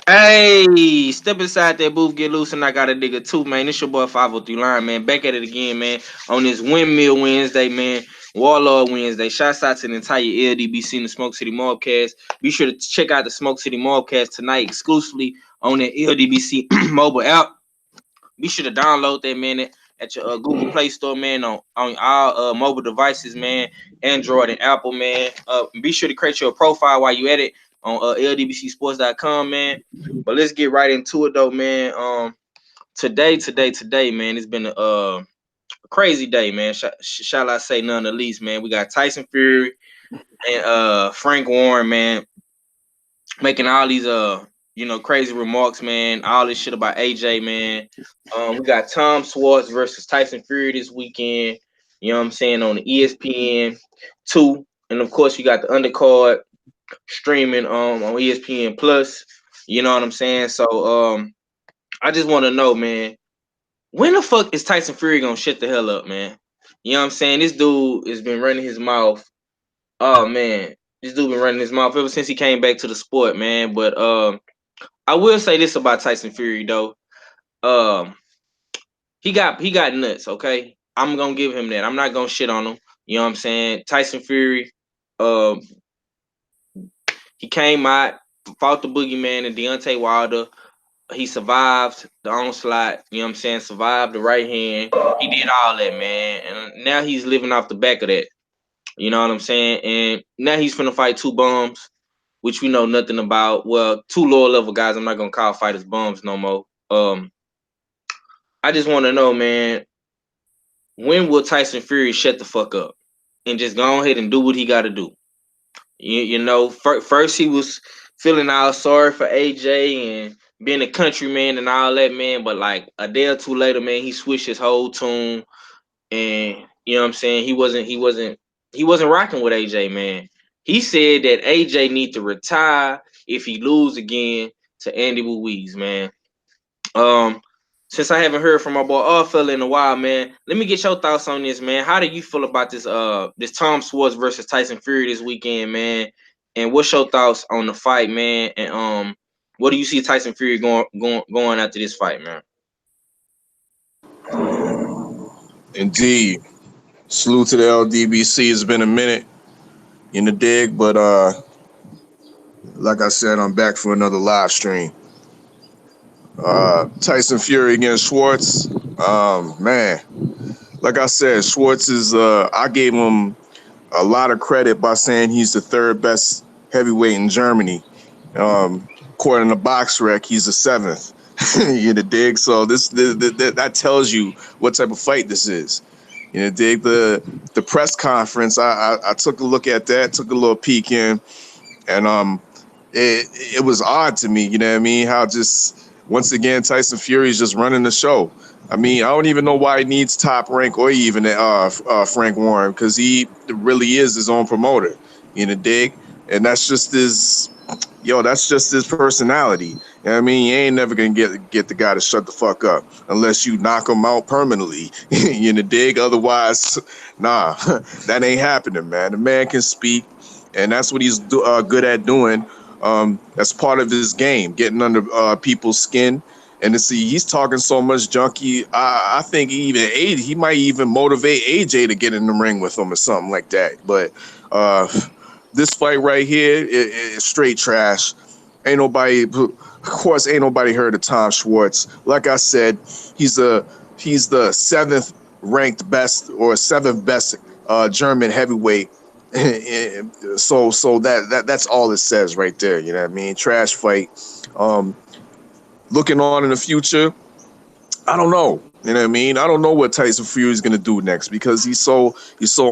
Hey, step inside that booth, get loose, and I got a nigga too, man. It's your boy 503 Line, man. Back at it again, man. On this Windmill Wednesday, man. Warlord Wednesday. Shouts out to the entire LDBC and the Smoke City Mobcast. Be sure to check out the Smoke City Mobcast tonight exclusively on the LDBC mobile app. Be sure to download that, man, at your Google Play Store, man, on all mobile devices, man, Android and Apple, man. Be sure to create your profile while you at it on ldbcsports.com, man. But let's get right into it, though, man. Today, man, it's been a crazy day, man. Shall I say none the least, man. We got Tyson Fury and Frank Warren, man, making all these crazy remarks, man. All this shit about AJ, man. We got Tom Schwartz versus Tyson Fury this weekend. You know what I'm saying, on the ESPN two, and of course you got the undercard streaming on ESPN Plus. You know what I'm saying? So I just want to know, man, when the fuck is Tyson Fury gonna shut the hell up, man? You know what I'm saying? This dude has been running his mouth. Oh man, this dude been running his mouth ever since he came back to the sport, man. But I will say this about Tyson Fury though. Um, he got nuts. Okay, I'm gonna give him that. I'm not gonna shit on him. You know what I'm saying? Tyson Fury, um, he came out, fought the boogeyman and Deontay Wilder. He survived the onslaught. You know what I'm saying? Survived the right hand. He did all that, man. And now he's living off the back of that. You know what I'm saying? And now he's finna fight two bums, which we know nothing about. Well, two lower level guys. I'm not gonna call fighters bums no more. I just want to know, man, when will Tyson Fury shut the fuck up and just go ahead and do what he got to do? First he was feeling all sorry for AJ and being a countryman and all that, man. But like a day or two later, man, he switched his whole tune, and you know what I'm saying. He wasn't rocking with AJ, man. He said that AJ need to retire if he lose again to Andy Ruiz, man. Um, since I haven't heard from my boy Fella in a while, man, let me get your thoughts on this, man. How do you feel about this Tom Schwartz versus Tyson Fury this weekend, man? And what's your thoughts on the fight, man? And what do you see Tyson Fury going after this fight, man? Indeed. Salute to the LDBC. It's been a minute in the dig, but like I said, I'm back for another live stream. Tyson Fury against Schwartz. Man, like I said, Schwartz is. I gave him a lot of credit by saying he's the third best heavyweight in Germany. According to BoxRec, he's the seventh. You know, dig. So that tells you what type of fight this is. You know, dig. The press conference. I took a look at that. Took a little peek in, and it was odd to me. You know what I mean? How just once again Tyson Fury is just running the show. I mean, I don't even know why he needs Top Rank or even Frank Warren, because he really is his own promoter. You know, dig. And that's just his personality. You know what I mean? You ain't never gonna get the guy to shut the fuck up unless you knock him out permanently. You know, dig. Otherwise, nah, that ain't happening, man. The man can speak, and that's what he's good at doing. That's part of his game, getting under people's skin. And to see he's talking so much junkie, I think he might even motivate AJ to get in the ring with him or something like that. But this fight right here is straight trash. Ain't nobody, of course, ain't nobody heard of Tom Schwartz. Like I said, he's the seventh ranked best or seventh best German heavyweight. So that's all it says right there. You know what I mean? Trash fight. Looking on in the future, I don't know. You know what I mean? I don't know what Tyson Fury is gonna do next because he's so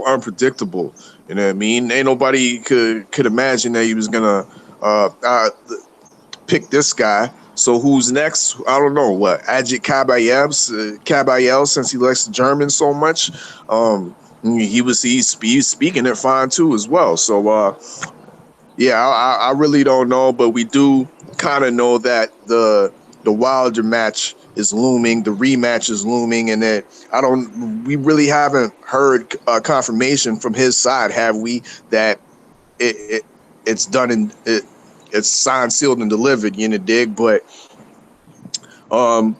unpredictable. You know what I mean? Ain't nobody could imagine that he was gonna pick this guy. So who's next? I don't know. What Ajit Kabayel, since he likes the German so much, he's speaking it fine too as well. So yeah, I really don't know, but we do kind of know that the Wilder match is looming, the rematch is looming, and that we really haven't heard confirmation from his side, have we? That it's done it's signed, sealed, and delivered. You know, dig. But um,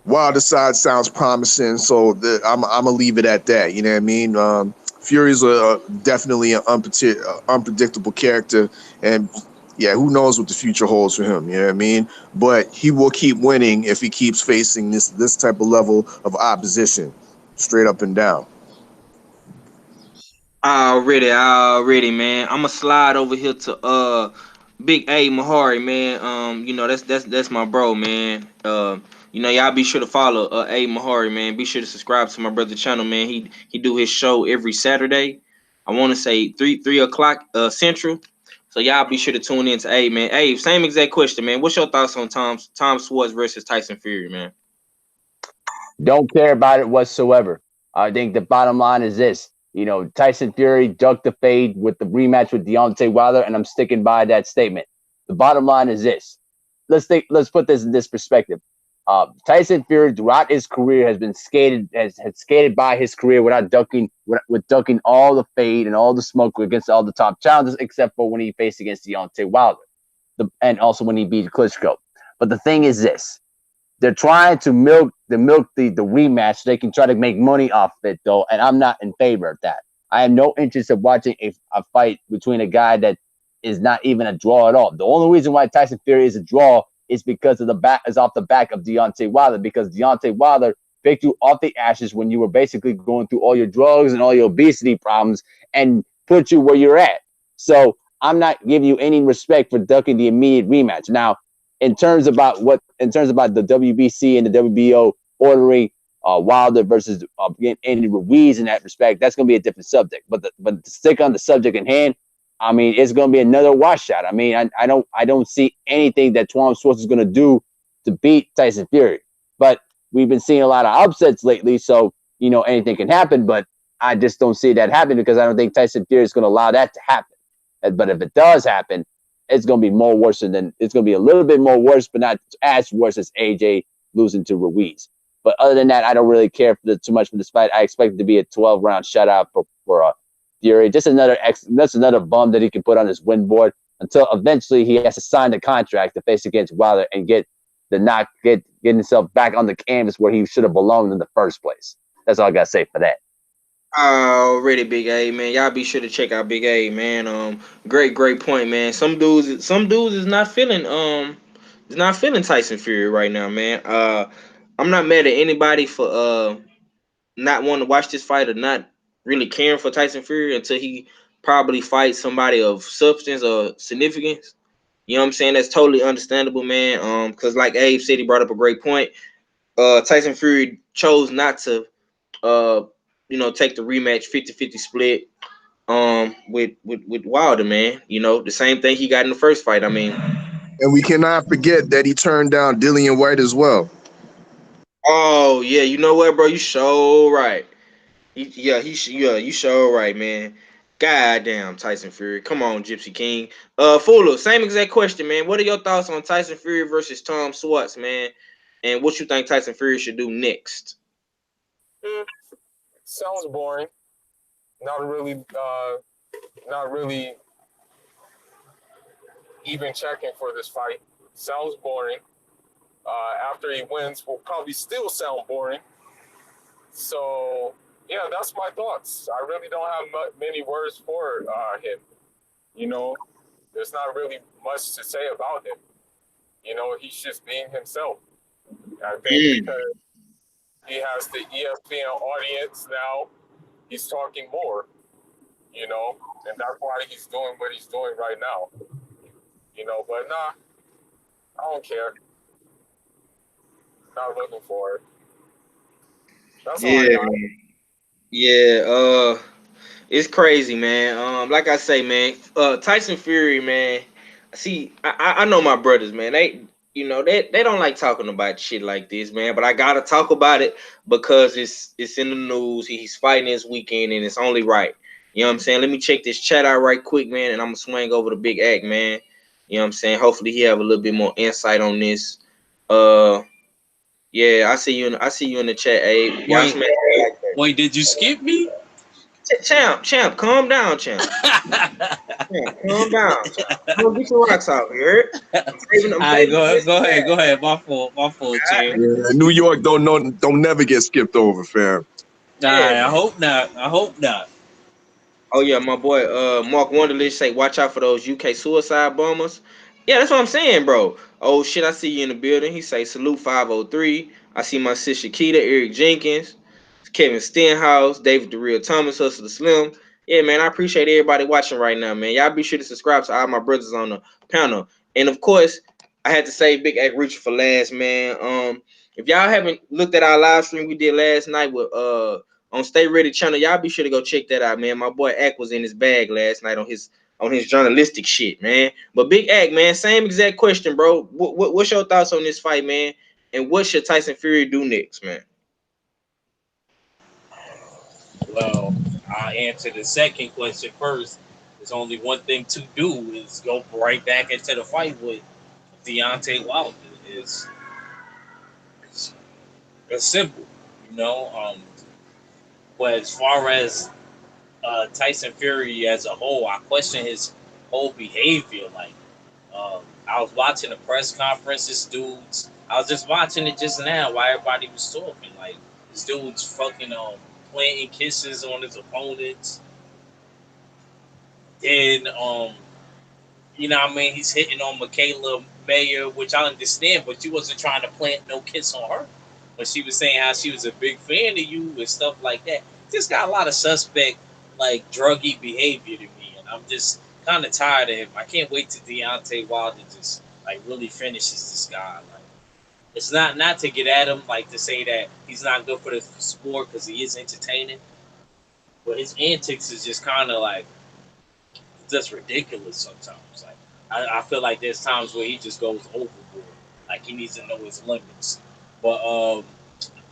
Wilder side sounds promising, so I'm gonna leave it at that. You know what I mean? Fury's definitely an unpredictable character, and yeah, who knows what the future holds for him? You know what I mean? But he will keep winning if he keeps facing this type of level of opposition, straight up and down. Already, man. I'ma slide over here to Big A Mahari, man. You know that's my bro, man. Y'all be sure to follow A Mahari, man. Be sure to subscribe to my brother channel, man. He do his show every Saturday. I want to say three o'clock Central. So y'all be sure to tune in to A, man. Hey, same exact question, man. What's your thoughts on Tom Schwartz versus Tyson Fury, man? Don't care about it whatsoever. I think the bottom line is this. Tyson Fury ducked the fade with the rematch with Deontay Wilder, and I'm sticking by that statement. The bottom line is this. Let's put this in this perspective. Tyson Fury throughout his career has been has skated by his career without ducking all the fade and all the smoke against all the top challengers, except for when he faced against Deontay Wilder, and also when he beat Klitschko. But the thing is this. They're trying to milk the rematch so they can try to make money off it, though, and I'm not in favor of that. I have no interest in watching a fight between a guy that is not even a draw at all. The only reason why Tyson Fury is a draw is because of off the back of Deontay Wilder, because Deontay Wilder picked you off the ashes when you were basically going through all your drugs and all your obesity problems and put you where you're at. So I'm not giving you any respect for ducking the immediate rematch. Now, in terms about the WBC and the WBO ordering Wilder versus Andy Ruiz in that respect, that's going to be a different subject. But to stick on the subject in hand, I mean, it's going to be another washout. I mean, I don't see anything that Tom Schwartz is going to do to beat Tyson Fury. But we've been seeing a lot of upsets lately, so anything can happen. But I just don't see that happening because I don't think Tyson Fury is going to allow that to happen. But if it does happen, it's going to be it's going to be a little bit more worse, but not as worse as AJ losing to Ruiz. But other than that, I don't really care too much for this fight. I expect it to be a 12-round shutout for Fury. Just another bum that he can put on his win board until eventually he has to sign the contract to face against Wilder and get himself back on the canvas where he should have belonged in the first place. That's all I got to say for that. Already, Big A, man. Y'all be sure to check out Big A, man. Great point, man. Some dudes is not feeling Tyson Fury right now, man. I'm not mad at anybody for not wanting to watch this fight or not really caring for Tyson Fury until he probably fights somebody of substance or significance. You know what I'm saying? That's totally understandable, man. Because like Abe said, he brought up a great point. Tyson Fury chose not to take the rematch 50-50 split with Wilder, man. The same thing he got in the first fight. I mean, And we cannot forget that he turned down Dillian White as well. oh yeah, you know what, bro? You so right. You so right, man. Goddamn, Tyson Fury. Come on, Gypsy King. Fuller, same exact question, man. What are your thoughts on Tyson Fury versus Tom Schwartz, man? And what you think Tyson Fury should do next? Sounds boring. Not really even checking for this fight. Sounds boring. After he wins, will probably still sound boring. So, yeah, that's my thoughts. I really don't have many words for him. There's not really much to say about him. He's just being himself. I think because he has the ESPN audience now, he's talking more, and that's why he's doing what he's doing right now. But nah, I don't care. Not looking for it. That's all I got. Yeah, it's crazy, man. Like I say, man, Tyson Fury, man. See, I know my brothers, man. They don't like talking about shit like this, man. But I gotta talk about it because it's in the news. He's fighting this weekend, and it's only right. You know what I'm saying? Let me check this chat out right quick, man, and I'm gonna swing over to Big Act, man. You know what I'm saying? Hopefully he have a little bit more insight on this. Yeah, I see you in the chat, Abe. Wait, did you skip me? Champ, calm down, champ. Champ, calm down, champ. Don't get your rocks out here. All I'm right, saving the best for go last. ahead. My fault, All champ. right, Yeah, New York don't never get skipped over, fam. All yeah, right, I man. hope not. I hope not. Oh yeah, my boy Mark Wonderlich say watch out for those UK suicide bombers. Yeah, that's what I'm saying, bro. Oh shit, I see you in the building. He say salute 503. I see my sister Keita, Eric Jenkins, Kevin Stenhouse, David the Real Thomas, Hustle the Slim. Yeah, man, I appreciate everybody watching right now, man. Y'all be sure to subscribe to all my brothers on the panel. And of course, I had to say Big Act Richard for last, man. If y'all haven't looked at our live stream we did last night with on Stay Ready channel, y'all be sure to go check that out, man. My boy Ack was in his bag last night on his journalistic shit, man. But Big Ack, man, same exact question, bro. What's your thoughts on this fight, man? And what should Tyson Fury do next, man? Well, I'll answer the second question first. There's only one thing to do is go right back into the fight with Deontay Wilder. It's, it's simple, you know. But as far as Tyson Fury as a whole, I question his whole behavior. Like, I was watching the press conferences, dudes. I was just watching it just now while everybody was talking. Like, this dude's fucking planting kisses on his opponents. Then, you know what I mean? He's hitting on Michaela Mayer, which I understand, but you wasn't trying to plant no kiss on her. When she was saying how she was a big fan of you and stuff like that. Just got a lot of suspect, like, druggy behavior to me. And I'm just kind of tired of him. I can't wait till Deontay Wilder just, like, really finishes this guy. Like, it's not to get at him, like, to say that he's not good for the sport because he is entertaining. But his antics is just kind of, like, just ridiculous sometimes. Like I feel like there's times where he just goes overboard. Like he needs to know his limits. But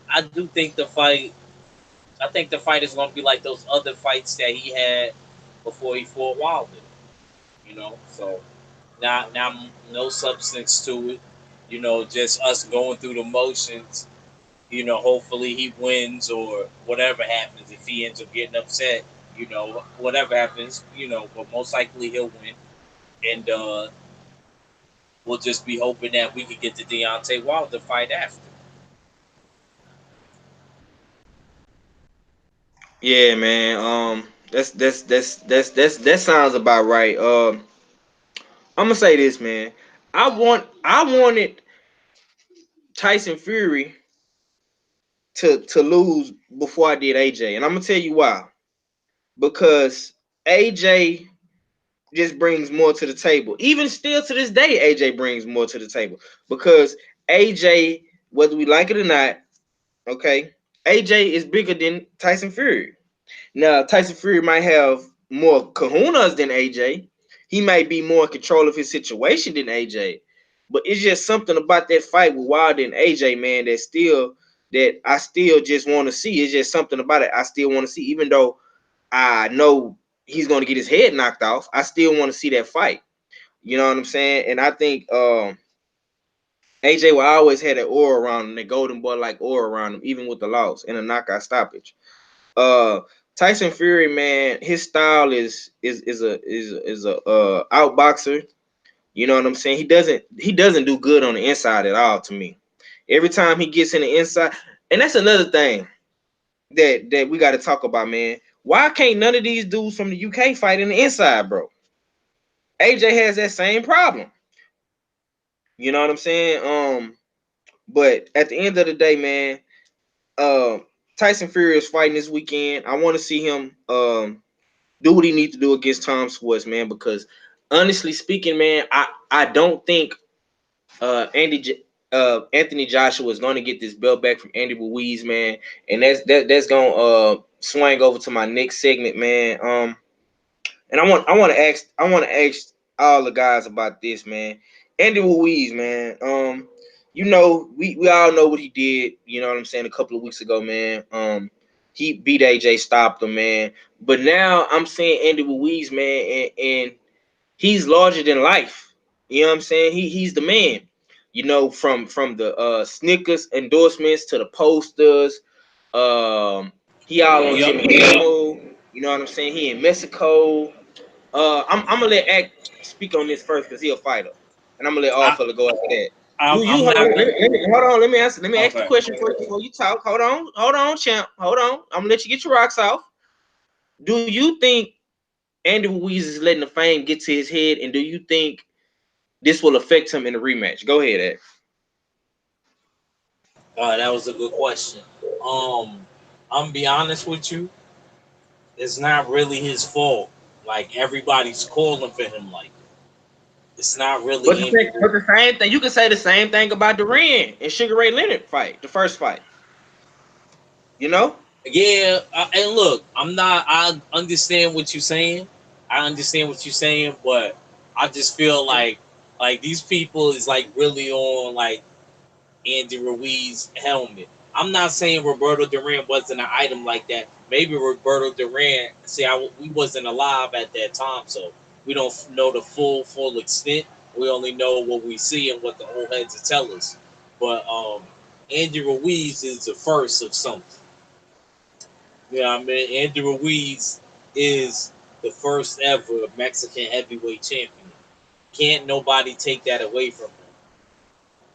I do think the fight. I think the fight is going to be like those other fights that he had before he fought Wilder. You know, so now no substance to it. You know, just us going through the motions. You know, hopefully he wins or whatever happens. If he ends up getting upset, you know, whatever happens, you know, but most likely he'll win. And we'll just be hoping that we can get the Deontay Wilder fight after. Yeah, man. That sounds about right. I'm gonna say this, man. I wanted Tyson Fury to lose before I did AJ, and I'm gonna tell you why. Because AJ just brings more to the table. Even still to this day, AJ brings more to the table because AJ, whether we like it or not, okay, AJ is bigger than Tyson Fury. Now, Tyson Fury might have more kahunas than AJ. He might be more in control of his situation than AJ. But it's just something about that fight with Wilder and AJ, man, that I still just want to see. It's just something about it I still want to see, even though I know he's going to get his head knocked off. I still want to see that fight. You know what I'm saying? And I think AJ will always have that aura around him, that golden boy like aura around him, even with the loss and a knockout stoppage. Uh, Tyson Fury, man, his style is a outboxer. You know what I'm saying? He doesn't do good on the inside at all to me. Every time he gets in the inside, and that's another thing that we got to talk about, man. Why can't none of these dudes from the UK fight in the inside, bro? AJ has that same problem. You know what I'm saying? But at the end of the day, man, um, Tyson Fury is fighting this weekend. I want to see him do what he needs to do against Tom Schwartz, man. Because honestly speaking, man, I don't think Anthony Joshua is going to get this belt back from Andy Ruiz, man. And that's going to swing over to my next segment, man. And I want to ask all the guys about this, man. Andy Ruiz, man. You know, we all know what he did, you know what I'm saying, a couple of weeks ago, man. He beat AJ, stopped him, man. But now I'm saying Andy Ruiz, man, and he's larger than life. You know what I'm saying? He's the man. You know, from the Snickers endorsements to the posters. He all on Yup. Jimmy Kimmel. You know what I'm saying? He in Mexico. I'm gonna let Act speak on this first because he a fighter, and I'm gonna let all I, fella go after that. Do you I'm hold not on? gonna. Hold on. Let me answer. Let me ask the Okay. question first before you talk. Hold on, champ. Hold on. I'm gonna let you get your rocks off. Do you think Andy Ruiz is letting the fame get to his head, and do you think this will affect him in the rematch? Go ahead, Ed. That was a good question. Um, I'm gonna be honest with you. It's not really his fault. Like everybody's calling for him. Like it's not But really the, Andy. but the same thing, you can say the same thing about Duran and Sugar Ray Leonard fight, the first fight. You know? Yeah, and look, I'm not. I understand what you're saying. I understand what you're saying, but I just feel like these people is like really on like Andy Ruiz helmet. I'm not saying Roberto Duran wasn't an item like that. Maybe Roberto Duran. See, we wasn't alive at that time, so we don't know the full extent. We only know what we see and what the old heads tell us. But Andy Ruiz is the first of something. Yeah, I mean, Andy Ruiz is the first ever Mexican heavyweight champion. Can't nobody take that away from him.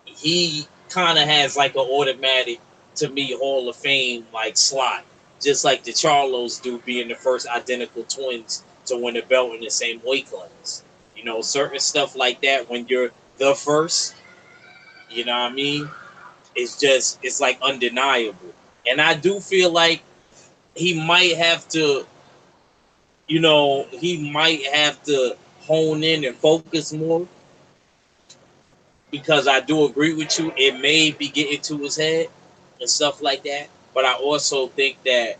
He kind of has like an automatic, to me, Hall of Fame like slot, just like the Charlos do, being the first identical twins to win a belt in the same weight class. You know, certain stuff like that when you're the first, you know what I mean? It's like undeniable. And I do feel like he might have to, he might have to hone in and focus more because I do agree with you. It may be getting to his head and stuff like that. But I also think that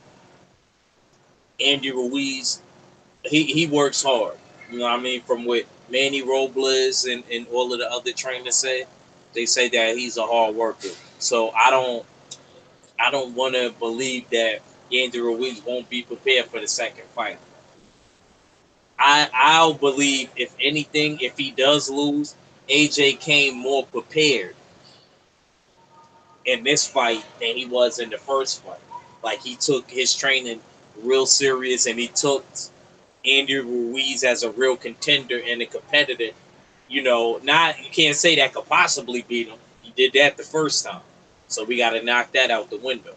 Andy Ruiz, he works hard. You know what I mean? From what Manny Robles and all of the other trainers say, they say that he's a hard worker. So I don't want to believe that Andy Ruiz won't be prepared for the second fight. I'll believe if anything, if he does lose, AJ came more prepared in this fight than he was in the first fight. Like he took his training real serious and he took Andy Ruiz as a real contender and a competitor. Not you can't say that could possibly beat him. He did that the first time, so we got to knock that out the window.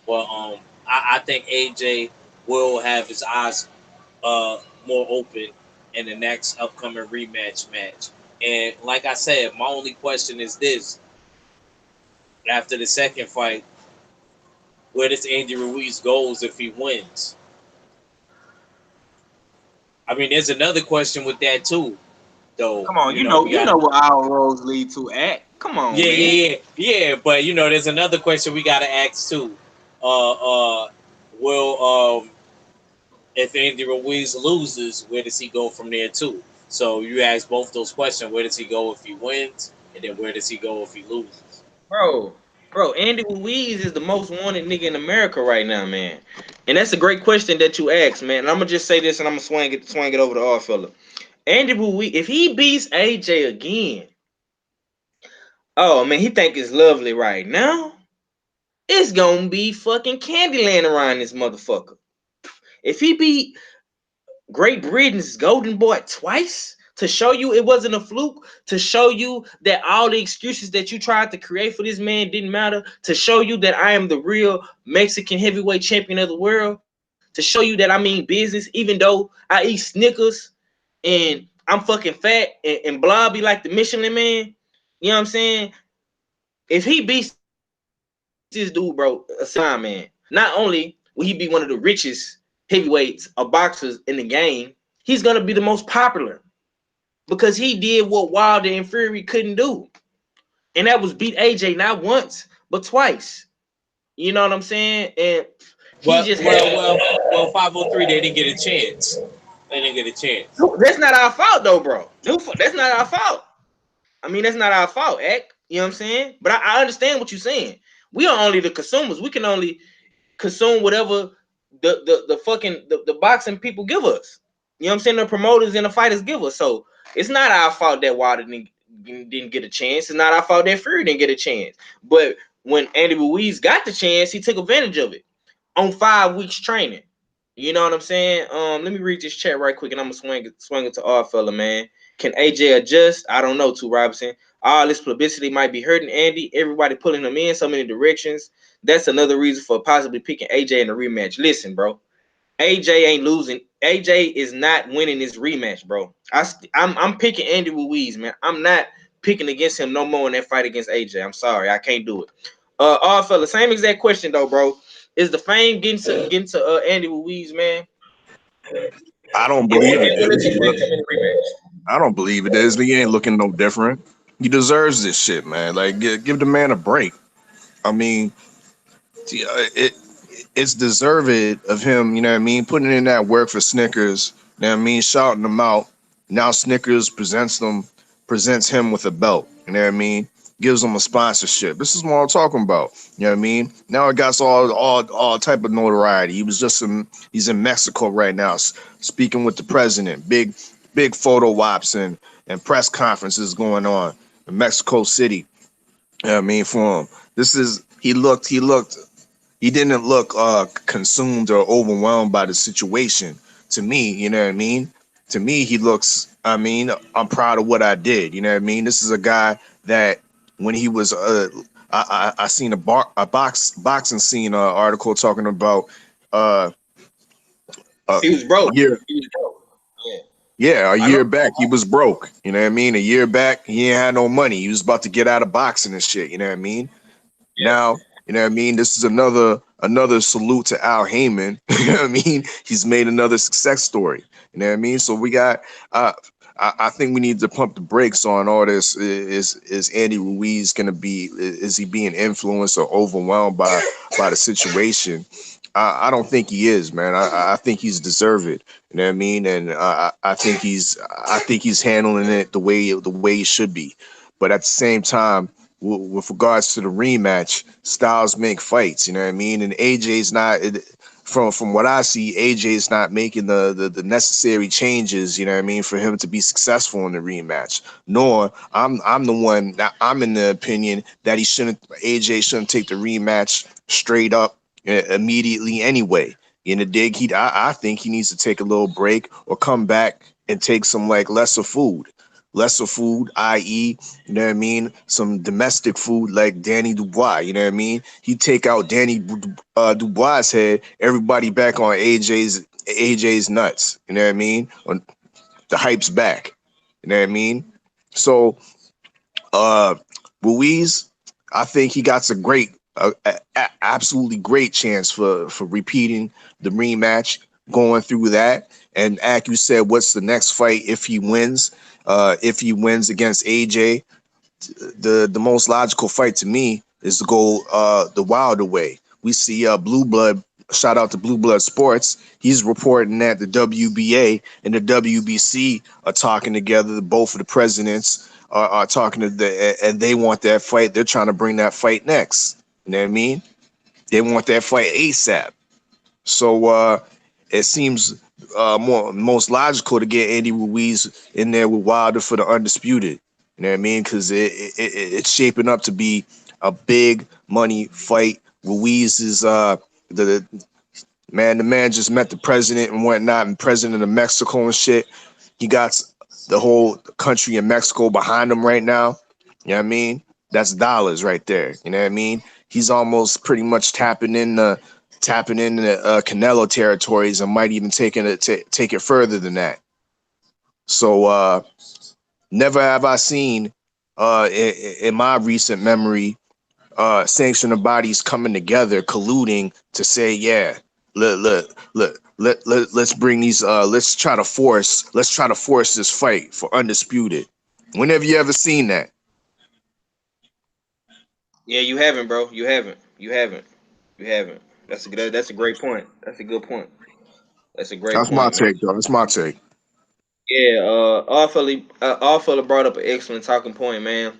But I think AJ will have his eyes more open in the next upcoming rematch match. And like I said, my only question is this: after the second fight, where does Andy Ruiz goes if he wins? I mean, there's another question with that too, though. Come on, We you got know what our roads lead to, Act. Come on, yeah, man. yeah, yeah, yeah. But there's another question we got to ask too. Will if Andy Ruiz loses, where does he go from there too? So you ask both those questions: where does he go if he wins, and then where does he go if he loses? Bro, Andy Ruiz is the most wanted nigga in America right now, man. And that's a great question that you asked, man. And I'm gonna just say this and I'm gonna swing it over to our fella. Andy Ruiz, if he beats AJ again, oh man, he think it's lovely right now. It's gonna be fucking Candyland around this motherfucker. If he beat Great Britain's Golden Boy twice to show you it wasn't a fluke, to show you that all the excuses that you tried to create for this man didn't matter, to show you that I am the real Mexican heavyweight champion of the world, to show you that I mean business, even though I eat Snickers and I'm fucking fat and blobby like the Michelin man. You know what I'm saying? If he beats this dude, bro, man, not only will he be one of the richest heavyweights or boxers in the game, he's gonna be the most popular because he did what Wilder and Fury couldn't do, and that was beat AJ not once but twice. You know what I'm saying? And he Well, just well, had. well, well. 503, they didn't get a chance. They didn't get a chance. That's not our fault though, bro. That's not our fault. I mean, that's not our fault, Eck. You know what I'm saying? But I understand what you're saying. We are only the consumers. We can only consume whatever the fucking the boxing people give us. You know what I'm saying? The promoters and the fighters give us. So it's not our fault that Wilder didn't get a chance. It's not our fault that Fury didn't get a chance. But when Andy Ruiz got the chance, he took advantage of it on 5 weeks training. You know what I'm saying? Let me read this chat right quick, and I'm gonna swing it to our fella, man. Can AJ adjust? I don't know, T. Robinson. All this publicity might be hurting Andy. Everybody pulling him in so many directions. That's another reason for possibly picking AJ in the rematch. Listen, bro. AJ ain't losing. AJ is not winning this rematch, bro. I'm picking Andy Ruiz, man. I'm not picking against him no more in that fight against AJ. I'm sorry, I can't do it. All fella, same exact question though, bro. Is the fame getting to Andy Ruiz, man? I don't And believe it will it is. take away from him in the rematch? I don't believe it is. He ain't looking no different. He deserves this shit, man. Like, give the man a break. I mean, it's deserved of him. You know what I mean? Putting in that work for Snickers. You know what I mean? Shouting them out. Now Snickers presents him with a belt. You know what I mean? Gives him a sponsorship. This is what I'm talking about. You know what I mean? Now it got all type of notoriety. He's in Mexico right now, speaking with the president. Big photo ops and press conferences going on in Mexico City. You know what I mean? For him, this is he didn't look consumed or overwhelmed by the situation. To me, you know what I mean? To me, he looks. I mean, I'm proud of what I did. You know what I mean? This is a guy that when he was, I seen boxing scene article talking about uh, a He was broke. year. He was broke. Yeah, Yeah, a I know. year back he was broke. You know what I mean? A year back he ain't had no money. He was about to get out of boxing and shit. You know what I mean? Yeah. Now, you know what I mean? This is another salute to Al Heyman. You know what I mean? He's made another success story. You know what I mean? So we got uh I think we need to pump the brakes on all this. Is Andy Ruiz gonna be is he being influenced or overwhelmed by the situation? I don't think he is, man. I think he's deserved it. You know what I mean? And I think he's handling it the way he should be. But at the same time, with regards to the rematch, styles make fights. You know what I mean? And AJ's not from what I see, AJ's not making the necessary changes. You know what I mean, for him to be successful in the rematch. Nor I'm the one that I'm in the opinion that AJ shouldn't take the rematch straight up immediately anyway. In the dig, I think he needs to take a little break or come back and take some like lesser food, i.e., you know what I mean, some domestic food like Danny Dubois. You know what I mean? He take out Danny Dubois' head, everybody back on AJ's nuts. You know what I mean? On the hype's back. You know what I mean? So uh Ruiz, I think he got a absolutely great chance for repeating the rematch, going through that. And Ak, you said, what's the next fight if he wins? If he wins against AJ, the most logical fight to me is to go the Wilder way. We see Blue Blood. Shout out to Blue Blood Sports. He's reporting that the WBA and the WBC are talking together. Both of the presidents are talking and they want that fight. They're trying to bring that fight next. You know what I mean? They want that fight ASAP. So it seems most logical to get Andy Ruiz in there with Wilder for the undisputed. You know what I mean? Because it's shaping up to be a big money fight. Ruiz is the man. The man just met the president and whatnot, and president of Mexico and shit. He got the whole country in Mexico behind him right now. You know what I mean? That's dollars right there. You know what I mean? He's almost pretty much tapping in the Canelo territories and might even take it further than that. So never have I seen in my recent memory sanctioning bodies coming together, colluding to say, yeah, let's bring these let's try to force this fight for undisputed. When have you ever seen that? Yeah, you haven't, bro. You haven't. You haven't. You haven't. That's a great point. That's a good point. That's a great That's my point, man. take, though. That's my take. Yeah, all fella brought up an excellent talking point, man.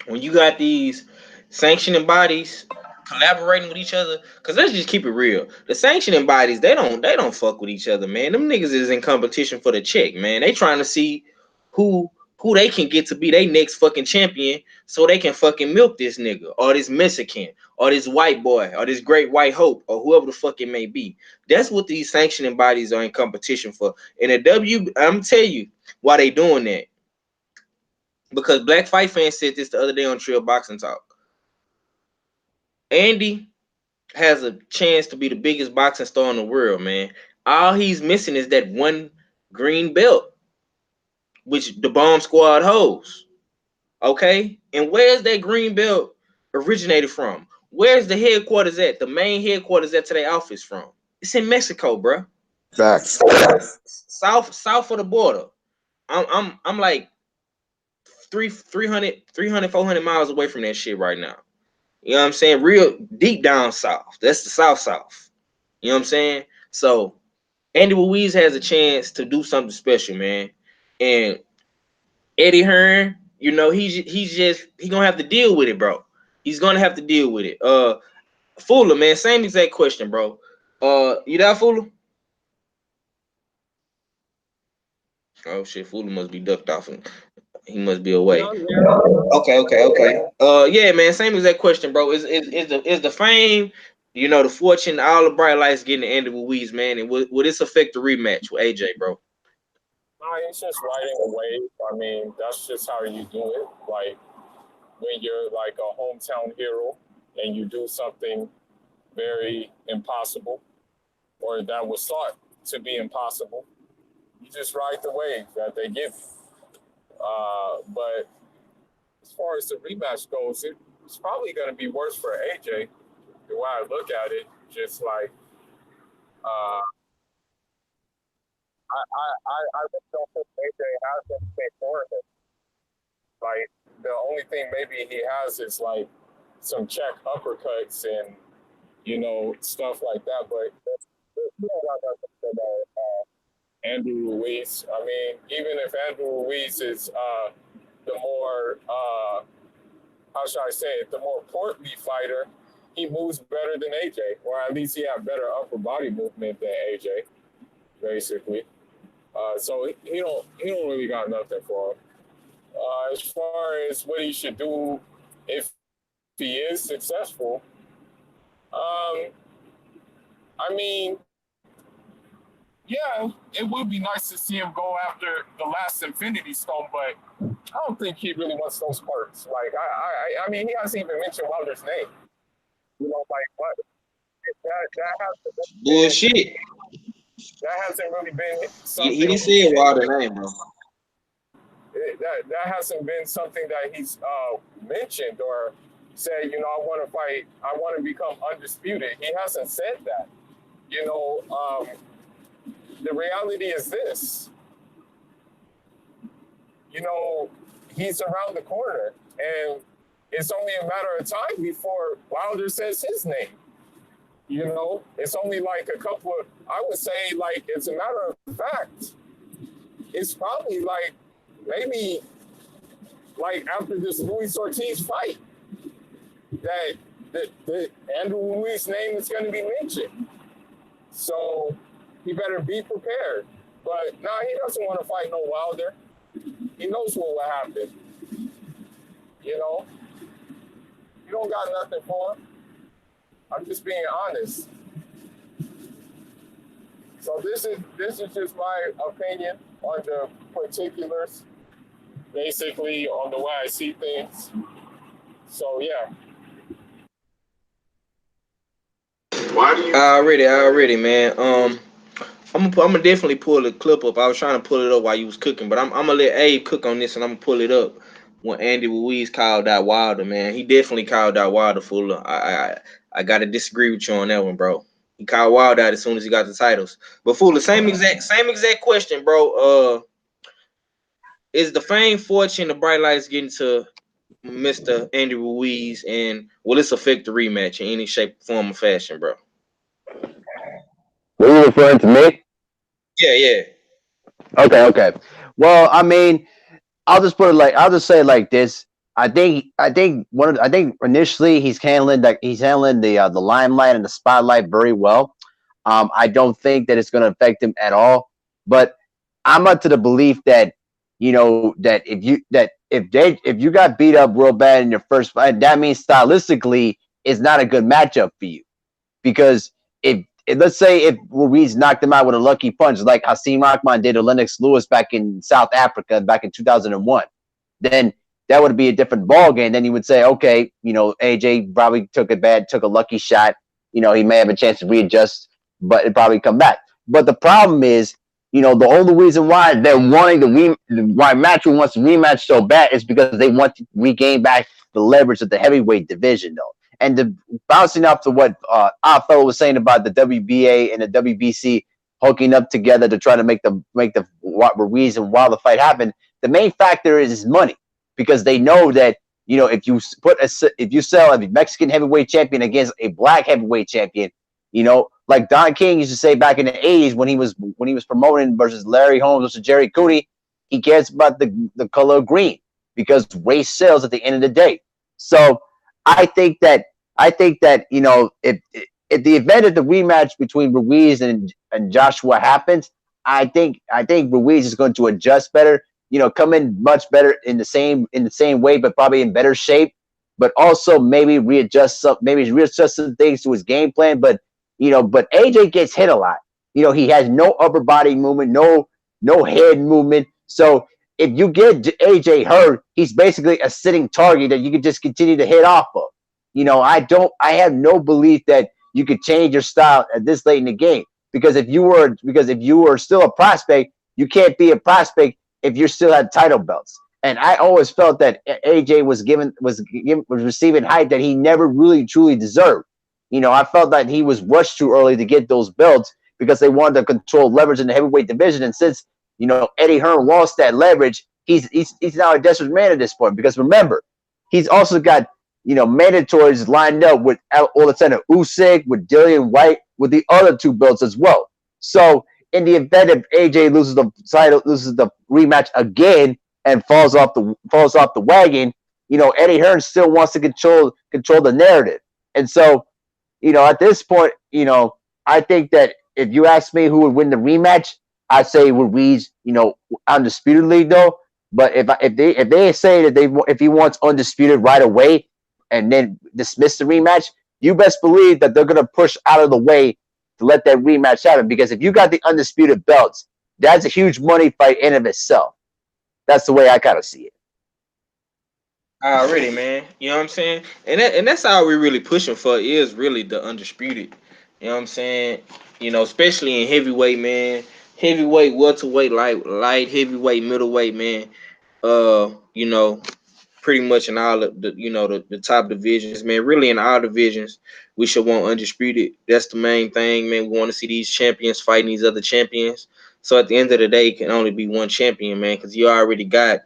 When you got these sanctioning bodies collaborating with each other, because let's just keep it real. The sanctioning bodies, they don't fuck with each other, man. Them niggas is in competition for the check, man. They trying to see who who they can get to be their next fucking champion, so they can fucking milk this nigga or this Mexican or this white boy or this great white hope or whoever the fuck it may be. That's what these sanctioning bodies are in competition for. And I'm tell you why they doing that. Because Black Fight Fan said this the other day on Trill Boxing Talk. Andy has a chance to be the biggest boxing star in the world, man. All he's missing is that one green belt, which the Bomb Squad holds. Okay? And where's that green belt originated from? Where's the headquarters at? The main headquarters at today office from? It's in Mexico, bro. Facts. South of the border. I'm like 300, 400 miles away from that shit right now. You know what I'm saying? Real deep down south. That's the south. You know what I'm saying? So Andy Ruiz has a chance to do something special, man. And Eddie Hearn, you know, he gonna have to deal with it, bro. He's gonna have to deal with it. Fuller, man, same exact question, bro. You there, Fuller? Oh shit, Fuller must be ducked off and he must be away. Okay. Yeah, man, same exact question, bro. Is the fame, you know, the fortune, all the bright lights getting to Andy Ruiz, man, and will this affect the rematch with AJ, bro? No, it's just riding a wave. I mean, that's just how you do it. Like when you're like a hometown hero and you do something very impossible, or that was thought to be impossible, you just ride the wave that they give you. But as far as the rematch goes, it's probably going to be worse for AJ. The way I look at it, just like I really don't think AJ has anything for him. Like the only thing maybe he has is like some check uppercuts and stuff like that. But we don't got nothing about Andrew Ruiz. I mean, even if Andrew Ruiz is the more how should I say it, the more portly fighter, he moves better than AJ, or at least he has better upper body movement than AJ, basically. So he don't really got nothing for him. As far as what he should do if he is successful, I mean, yeah, it would be nice to see him go after the last Infinity Stone, but I don't think he really wants those perks. Like, I mean, he hasn't even mentioned Wilder's name. Like what? That hasn't been, Bullshit. That hasn't really been something. He didn't say Wilder's name, bro. That hasn't been something that he's mentioned or said. I want to fight. I want to become undisputed. He hasn't said that. The reality is this. He's around the corner, and it's only a matter of time before Wilder says his name. It's only like a couple of, I would say, like, it's a matter of fact. It's probably like, maybe, like, after this Luis Ortiz fight, that the Andrew Ruiz name is going to be mentioned. So he better be prepared. But no, he doesn't want to fight no Wilder. He knows what will happen. You don't got nothing for him. I'm just being honest. So this is just my opinion on the particulars, basically on the way I see things. So yeah. Why do you? Already, man. I'm gonna definitely pull the clip up. I was trying to pull it up while you was cooking, but I'm gonna let Abe cook on this, and I'm gonna pull it up when Andy Ruiz called out Wilder, man. He definitely called out Wilder, Fuller. I gotta disagree with you on that one, bro. He called Wilder out as soon as he got the titles. But Fuller, same exact question, bro. Is the fame, fortune, the bright lights getting to Mr. Andy Ruiz, and will this affect the rematch in any shape, form, or fashion, bro? Were you referring to me? Yeah. Okay. Well, I mean, I'll just say it like this. I think initially he's handling the limelight and the spotlight very well. I don't think that it's going to affect him at all. But I'm up to the belief that that if you got beat up real bad in your first fight, that means stylistically it's not a good matchup for you. Because if let's say if Ruiz knocked him out with a lucky punch like Hasim Rahman did to Lennox Lewis back in South Africa back in 2001, then that would be a different ball game. Then you would say, okay, AJ probably took a lucky shot. He may have a chance to readjust, but it probably come back. But the problem is, the only reason why they're wanting why Matchroom wants to rematch so bad is because they want to regain back the leverage of the heavyweight division, though. And bouncing off to what our fellow was saying about the WBA and the WBC hooking up together to try to make the Ruiz and Wilder fight happen, the main factor is money, because they know that if you sell a Mexican heavyweight champion against a black heavyweight champion, like Don King used to say back in the 80s when he was promoting versus Larry Holmes versus Jerry Cooney, he cares about the color green because race sells at the end of the day. So I think that if the event of the rematch between Ruiz and Joshua happens, I think Ruiz is going to adjust better, come in much better in the same way, but probably in better shape, but also maybe readjust some things to his game plan. But AJ gets hit a lot. He has no upper body movement, no head movement. So if you get AJ hurt, he's basically a sitting target that you can just continue to hit off of. I have no belief that you could change your style at this late in the game, because if you were still a prospect, you can't be a prospect if you still had title belts. And I always felt that AJ was receiving hype that he never really truly deserved. I felt that he was rushed too early to get those belts because they wanted to control leverage in the heavyweight division. And since Eddie Hearn lost that leverage, he's now a desperate man at this point. Because remember, he's also got mandatories lined up with Alexander Usyk, with Dillian White, with the other two belts as well. So in the event if AJ loses the title, loses the rematch again, and falls off the wagon, Eddie Hearn still wants to control the narrative. And so, at this point, I think that if you ask me who would win the rematch, I'd say Ruiz, undisputedly though. But if they say that if he wants undisputed right away and then dismiss the rematch, you best believe that they're gonna push out of the way to let that rematch happen. Because if you got the undisputed belts, that's a huge money fight in of itself. That's the way I kind of see it. Already, man. You know what I'm saying? And that's all we're really pushing for is really the undisputed. You know what I'm saying? Especially in heavyweight, man. Heavyweight, welterweight, light heavyweight, middleweight, man. Pretty much in all of the top divisions, man. Really in all divisions, we should want undisputed. That's the main thing, man. We want to see these champions fighting these other champions. So at the end of the day, it can only be one champion, man, because you already got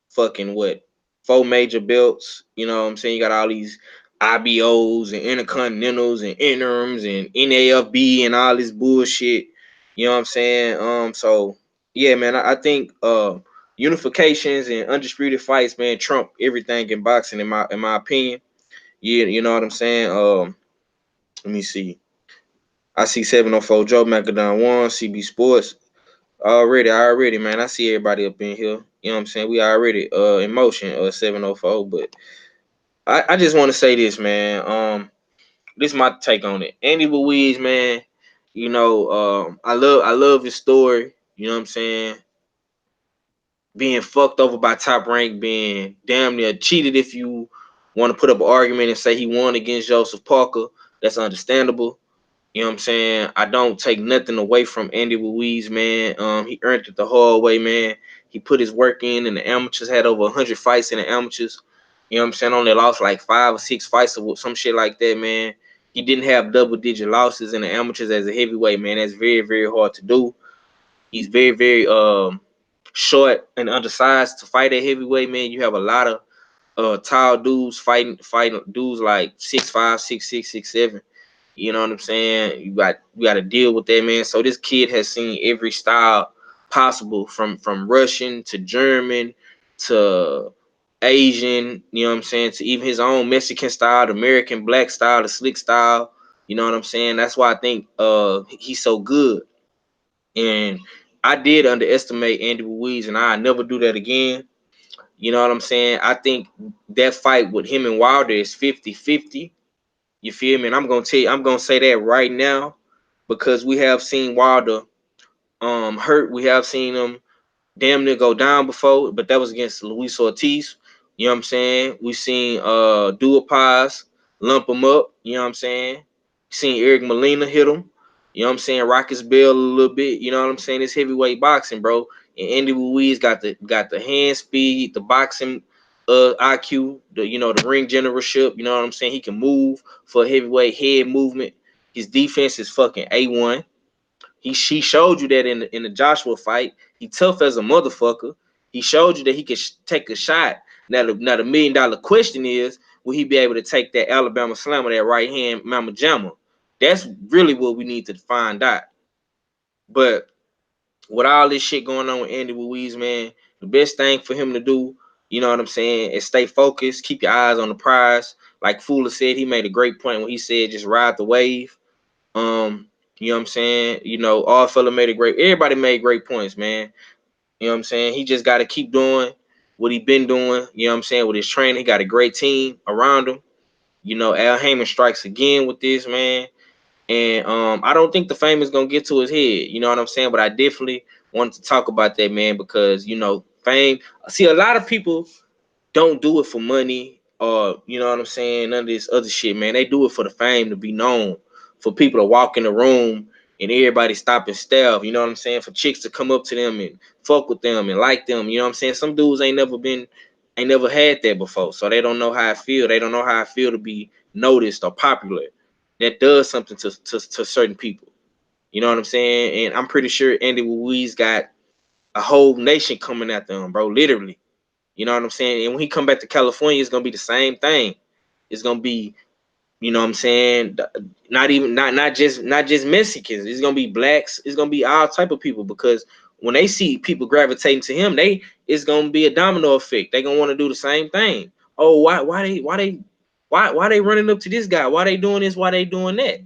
fucking what, 4 major belts. You know what I'm saying? You got all these IBOs and intercontinentals and interims and NAFB and all this bullshit. You know what I'm saying? So yeah, man, I think unifications and undisputed fights, man, trump everything in boxing in my opinion. Yeah, you know what I'm saying? Let me see. I see 704 Joe McAdon 1, CB Sports. Already, man. I see everybody up in here. You know what I'm saying? We already in motion, 704. But I just want to say this, man. This is my take on it. Andy Ruiz, man, I love his story. You know what I'm saying? Being fucked over by Top Rank, being damn near cheated if you want to put up an argument and say he won against Joseph Parker. That's understandable. You know what I'm saying? I don't take nothing away from Andy Ruiz, man. He earned it the hard way, man. He put his work in the amateurs, had over 100 fights in the amateurs. You know what I'm saying? Only lost like 5 or 6 fights or some shit like that, man. He didn't have double-digit losses in the amateurs as a heavyweight, man. That's very, very hard to do. He's very, very short and undersized to fight at heavyweight, man. You have a lot of tall dudes fighting dudes like 6'5", 6'6", 6'7". You know what I'm saying? You got to deal with that, man. So this kid has seen every style possible, from Russian to German to Asian, you know what I'm saying, to even his own Mexican style, the American black style, the slick style. You know what I'm saying? That's why I think he's so good. And I did underestimate Andy Ruiz, and I never do that again. You know what I'm saying? I think that fight with him and Wilder is 50-50. You feel me? And I'm gonna say that right now because we have seen Wilder hurt. We have seen him damn near go down before, but that was against Luis Ortiz. You know what I'm saying? We seen Duapaz lump him up, you know what I'm saying? Seen Eric Molina hit him, you know what I'm saying? Rock his bell a little bit, you know what I'm saying? It's heavyweight boxing, bro. And Andy Ruiz got the hand speed, the boxing IQ, the ring generalship, you know what I'm saying? He can move for heavyweight head movement. His defense is fucking A1. She showed you that in the Joshua fight. He tough as a motherfucker. He showed you that he could take a shot. Now the $1 million question is, will he be able to take that Alabama slammer, that right hand Mama Jamma? That's really what we need to find out. But with all this shit going on with Andy Ruiz, man, the best thing for him to do, you know what I'm saying, is stay focused, keep your eyes on the prize. Like Fuller said, he made a great point when he said just ride the wave. You know what I'm saying? All fella everybody made great points, man. You know what I'm saying? He just got to keep doing what he been doing, you know what I'm saying, with his training. He got a great team around him. Al Heyman strikes again with this, man. And I don't think the fame is going to get to his head, you know what I'm saying? But I definitely wanted to talk about that, man, because, fame. See, a lot of people don't do it for money or you know what I'm saying, none of this other shit, man. They do it for the fame, to be known, for people to walk in the room and everybody stop and stare, you know what I'm saying, for chicks to come up to them and fuck with them and like them, you know what I'm saying. Some dudes ain't never had that before, so they don't know how I feel. They don't know how I feel to be noticed or popular. That does something to certain people, you know what I'm saying. And I'm pretty sure Andy Ruiz got a whole nation coming after him, bro, literally. You know what I'm saying? And when he come back to California, it's gonna be the same thing. It's gonna be, you know what I'm saying, not just Mexicans. It's gonna be blacks. It's gonna be all type of people, because when they see people gravitating to him, it's gonna be a domino effect. They gonna want to do the same thing. Oh, why they running up to this guy? Why they doing this? Why they doing that?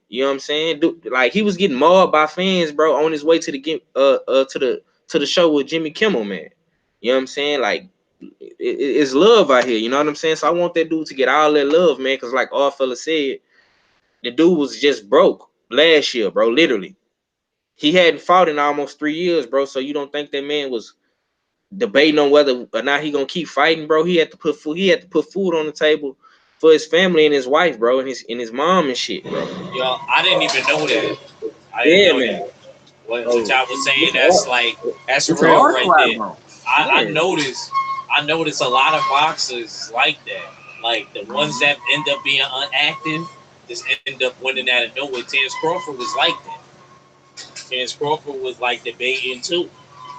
You know what I'm saying? Like, he was getting mauled by fans, bro, on his way to the show with Jimmy Kimmel, man. You know what I'm saying? Like, it's love out here. You know what I'm saying? So I want that dude to get all that love, man. Because like all fella said, the dude was just broke last year, bro. Literally, he hadn't fought in almost 3 years, bro. So you don't think that man was debating on whether or not he gonna keep fighting, bro? He had to put food. He had to put food on the table for his family and his wife, bro, and his mom and shit, bro. Yo, I didn't even know that. I didn't Yeah, know man. that. What Oh, y'all was saying, it's that's an like, that's it's an real article right out, there. bro. I Yeah. noticed a lot of boxers like that. Like the ones that end up being inactive just end up winning out of nowhere. Terence Crawford was like that. Terence Crawford was like debating too.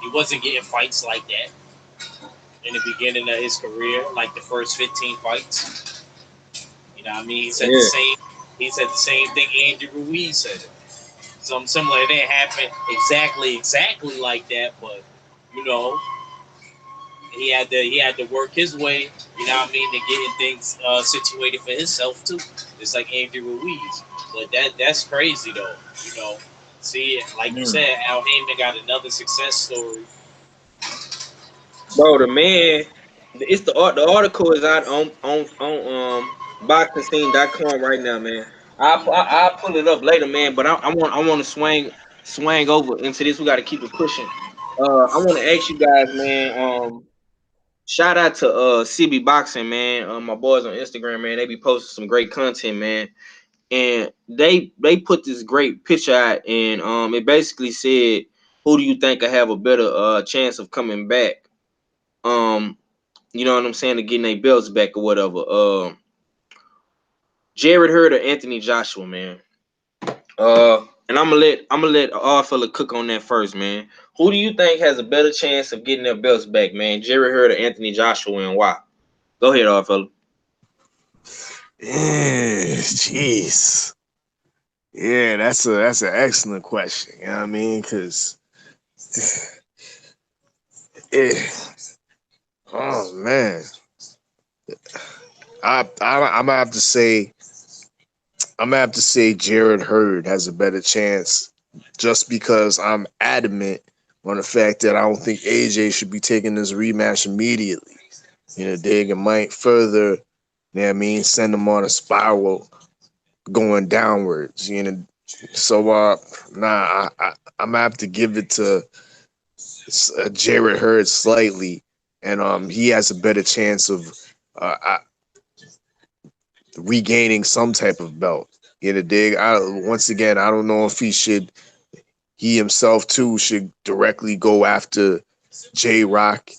He wasn't getting fights like that in the beginning of his career, like the first 15 fights. You know what I mean? Yeah. He said the same thing Andy Ruiz said. Something similar. It didn't happen exactly like that, but you know, he had to work his way, you know what I mean, to getting things situated for himself too. Just like Andy Ruiz. But that's crazy though, you know. See, like you said, Al Heyman got another success story. Bro, the man, the article is out on boxingscene.com right now, man. I'll pull it up later, man. But I want to swing over into this. We got to keep it pushing. I want to ask you guys, man. Shout out to CB Boxing, man. My boys on Instagram, man. They be posting some great content, man. And they put this great picture out, and it basically said, who do you think will have a better chance of coming back? Um, you know what I'm saying, to getting their belts back or whatever. Jared Hurd or Anthony Joshua, man. And I'm gonna let all fella cook on that first, man. Who do you think has a better chance of getting their belts back, man? Jared Hurd or Anthony Joshua, and why? Go ahead, all fella. Yeah, jeez. Yeah, that's an excellent question. You know what I mean? Because, oh man, I'm gonna have to say Jared Hurd has a better chance, just because I'm adamant on the fact that I don't think AJ should be taking this rematch immediately. Dig, it might further, you know what I mean, send him on a spiral going downwards. So I'm gonna have to give it to Jarrett Hurd slightly, and he has a better chance of regaining some type of belt. Dig. Once again, I don't know if he himself too should directly go after J-Rock,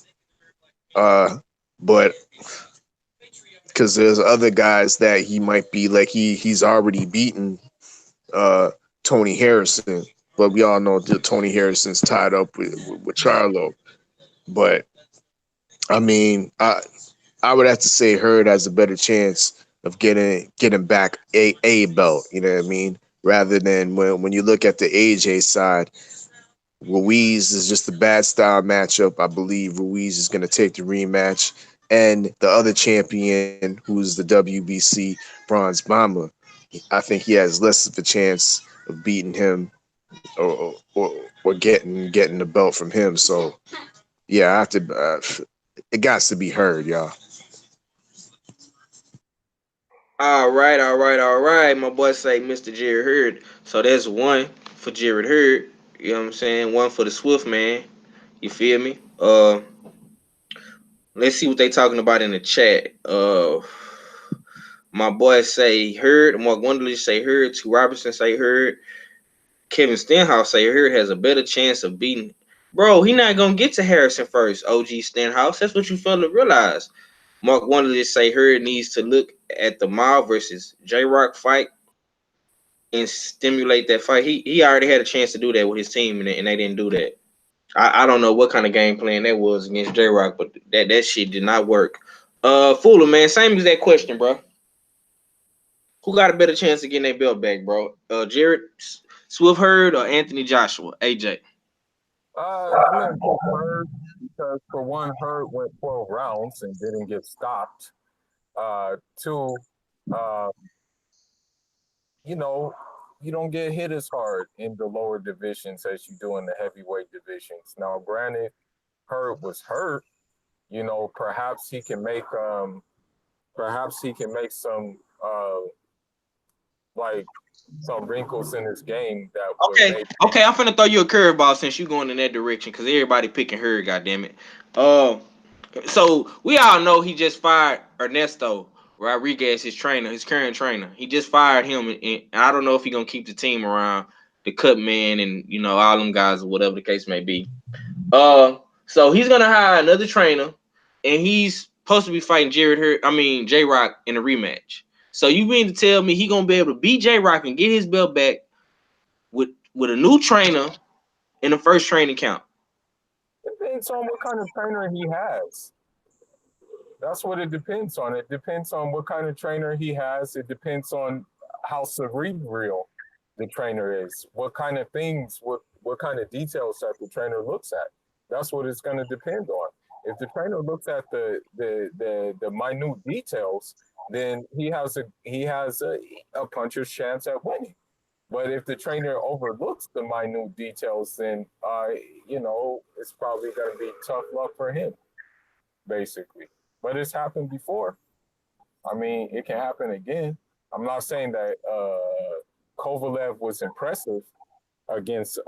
but because there's other guys that he might be like he's already beaten Tony Harrison, but we all know that Tony Harrison's tied up with Charlo. But I mean, I would have to say Hurd has a better chance of getting back a belt. You know what I mean? Rather than when you look at the AJ side, Ruiz is just a bad style matchup. I believe Ruiz is going to take the rematch, and the other champion, who's the WBC Bronze Bomber, I think he has less of a chance of beating him or getting the belt from him. So yeah, I have to. It got to be Hurd, y'all. All right, all right, all right. My boy say Mr. Jared Hurd. So that's one for Jared Hurd. You know what I'm saying? One for the Swift man. You feel me? Let's see what they talking about in the chat. My boy say Hurd. Mark Wonderly say Hurd. T. Robinson say Hurd. Kevin Stenhouse say Hurd has a better chance of beating. Bro, he not gonna get to Harrison first. OG Stenhouse. That's what you fail to realize. Mark Wonderly say Hurd needs to look at the Miles versus J-Rock fight and stimulate that fight. He already had a chance to do that with his team, and they didn't do that. I don't know what kind of game plan that was against J-Rock, but that shit did not work. Fuller, man, same exact question, bro. Who got a better chance of getting their belt back, bro? Jared Swift Hurd or Anthony Joshua? AJ. I'm gonna go Hurd because for one, Hurd went 12 rounds and didn't get stopped. Two, you know, you don't get hit as hard in the lower divisions as you do in the heavyweight divisions. Now, granted, Hurd was hurt. Perhaps he can make some like some wrinkles in his game that Okay, I'm finna throw you a curveball since you going in that direction because everybody picking her, goddammit. So we all know he just fired Ernesto Rodriguez, his current trainer. He just fired him, and I don't know if he's gonna keep the team around, the cut man and all them guys or whatever the case may be. So he's gonna hire another trainer, and he's supposed to be fighting J-Rock in a rematch. So you mean to tell me he gonna be able to beat J-Rock and get his belt back with a new trainer in the first training camp? Depends on what kind of trainer he has. That's what it depends on. It depends on what kind of trainer he has. It depends on how cerebral the trainer is. What kind of things, what kind of details that the trainer looks at. That's what it's going to depend on. If the trainer looks at the minute details, then he has a puncher's chance at winning. But if the trainer overlooks the minute details, then it's probably going to be tough luck for him, basically. But it's happened before. I mean, it can happen again. I'm not saying that Kovalev was impressive against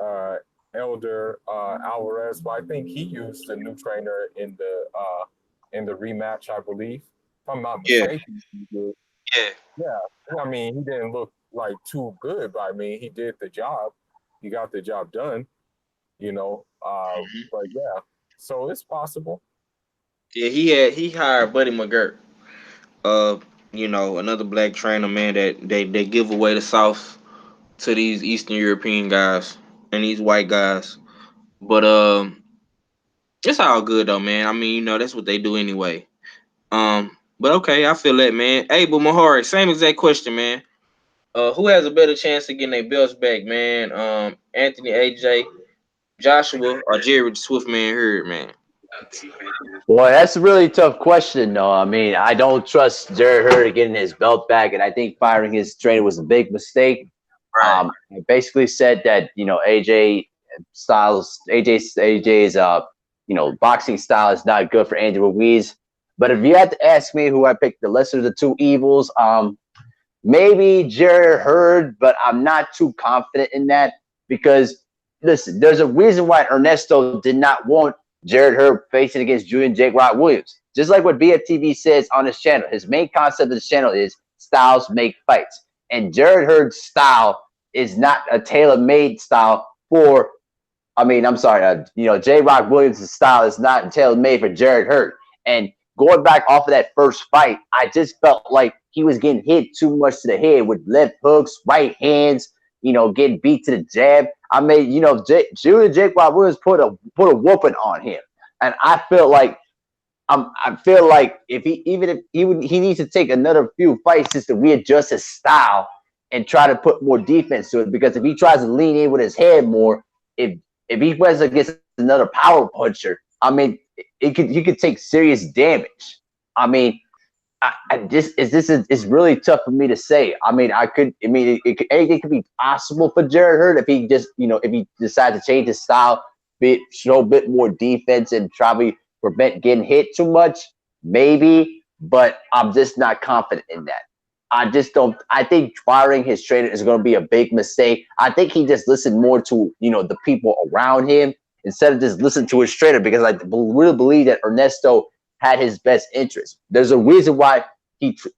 Elder Alvarez, but I think he used a new trainer in the rematch, I believe. If I'm not mistaken, he did. Yeah. I mean, he didn't look like too good, but I mean, he did the job. He got the job done. But yeah, so it's possible. Yeah, he hired Buddy McGirt. Another black trainer, man, that they give away the sauce to these Eastern European guys and these white guys. But it's all good though, man. I mean, that's what they do anyway. But okay, I feel that, man. Hey, but Mahari, same exact question, man. Who has a better chance of getting their belts back, man? Anthony, AJ, Joshua, or Jared Swiftman Hurd, man? Boy, that's a really tough question, though. I mean, I don't trust Jared Hurd getting his belt back, and I think firing his trainer was a big mistake. Right. He basically said that AJ AJ's boxing style is not good for Andy Ruiz. But if you had to ask me who I picked the lesser of the two evils, maybe Jared Hurd, but I'm not too confident in that because listen, there's a reason why Ernesto did not want Jared Hurd facing against Julian Jake Rod Williams. Just like what BFTV says on his channel, his main concept of his channel is styles make fights. And Jared Hurd's style is not a tailor-made style for, J. Rock Williams' style is not tailor-made for Jared Hurd. And going back off of that first fight, I just felt like he was getting hit too much to the head with left hooks, right hands, getting beat to the jab. Julian Jake Rod Williams put a whooping on him. And I feel like if he needs to take another few fights just to readjust his style and try to put more defense to it. Because if he tries to lean in with his head more, if he was against another power puncher, he could take serious damage. It's really tough for me to say. Anything could be possible for Jared Hurd if he just, if he decides to change his style, show a bit more defense and probably prevent getting hit too much, maybe, but I'm just not confident in that. I think firing his trainer is going to be a big mistake. I think he just listened more to, the people around him instead of just listening to his trainer, because I really believe that Ernesto had his best interest. There's a reason why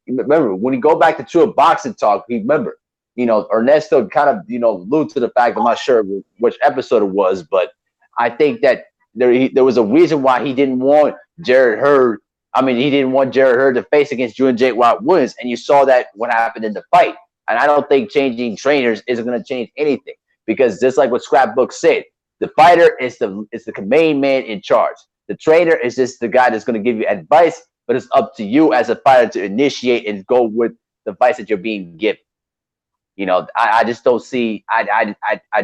remember, when you go back to True Boxing Talk, Ernesto kind of, alluded to the fact, I'm not sure which episode it was, but I think that there was a reason why he didn't want Jared Hurd. He didn't want Jared Hurd to face against Julian Jake Rod Williams, and you saw that what happened in the fight. And I don't think changing trainers isn't going to change anything, because just like what Scrapbook said, the fighter is the main man in charge. The trainer is just the guy that's going to give you advice, but it's up to you as a fighter to initiate and go with the advice that you're being given. I just don't see. I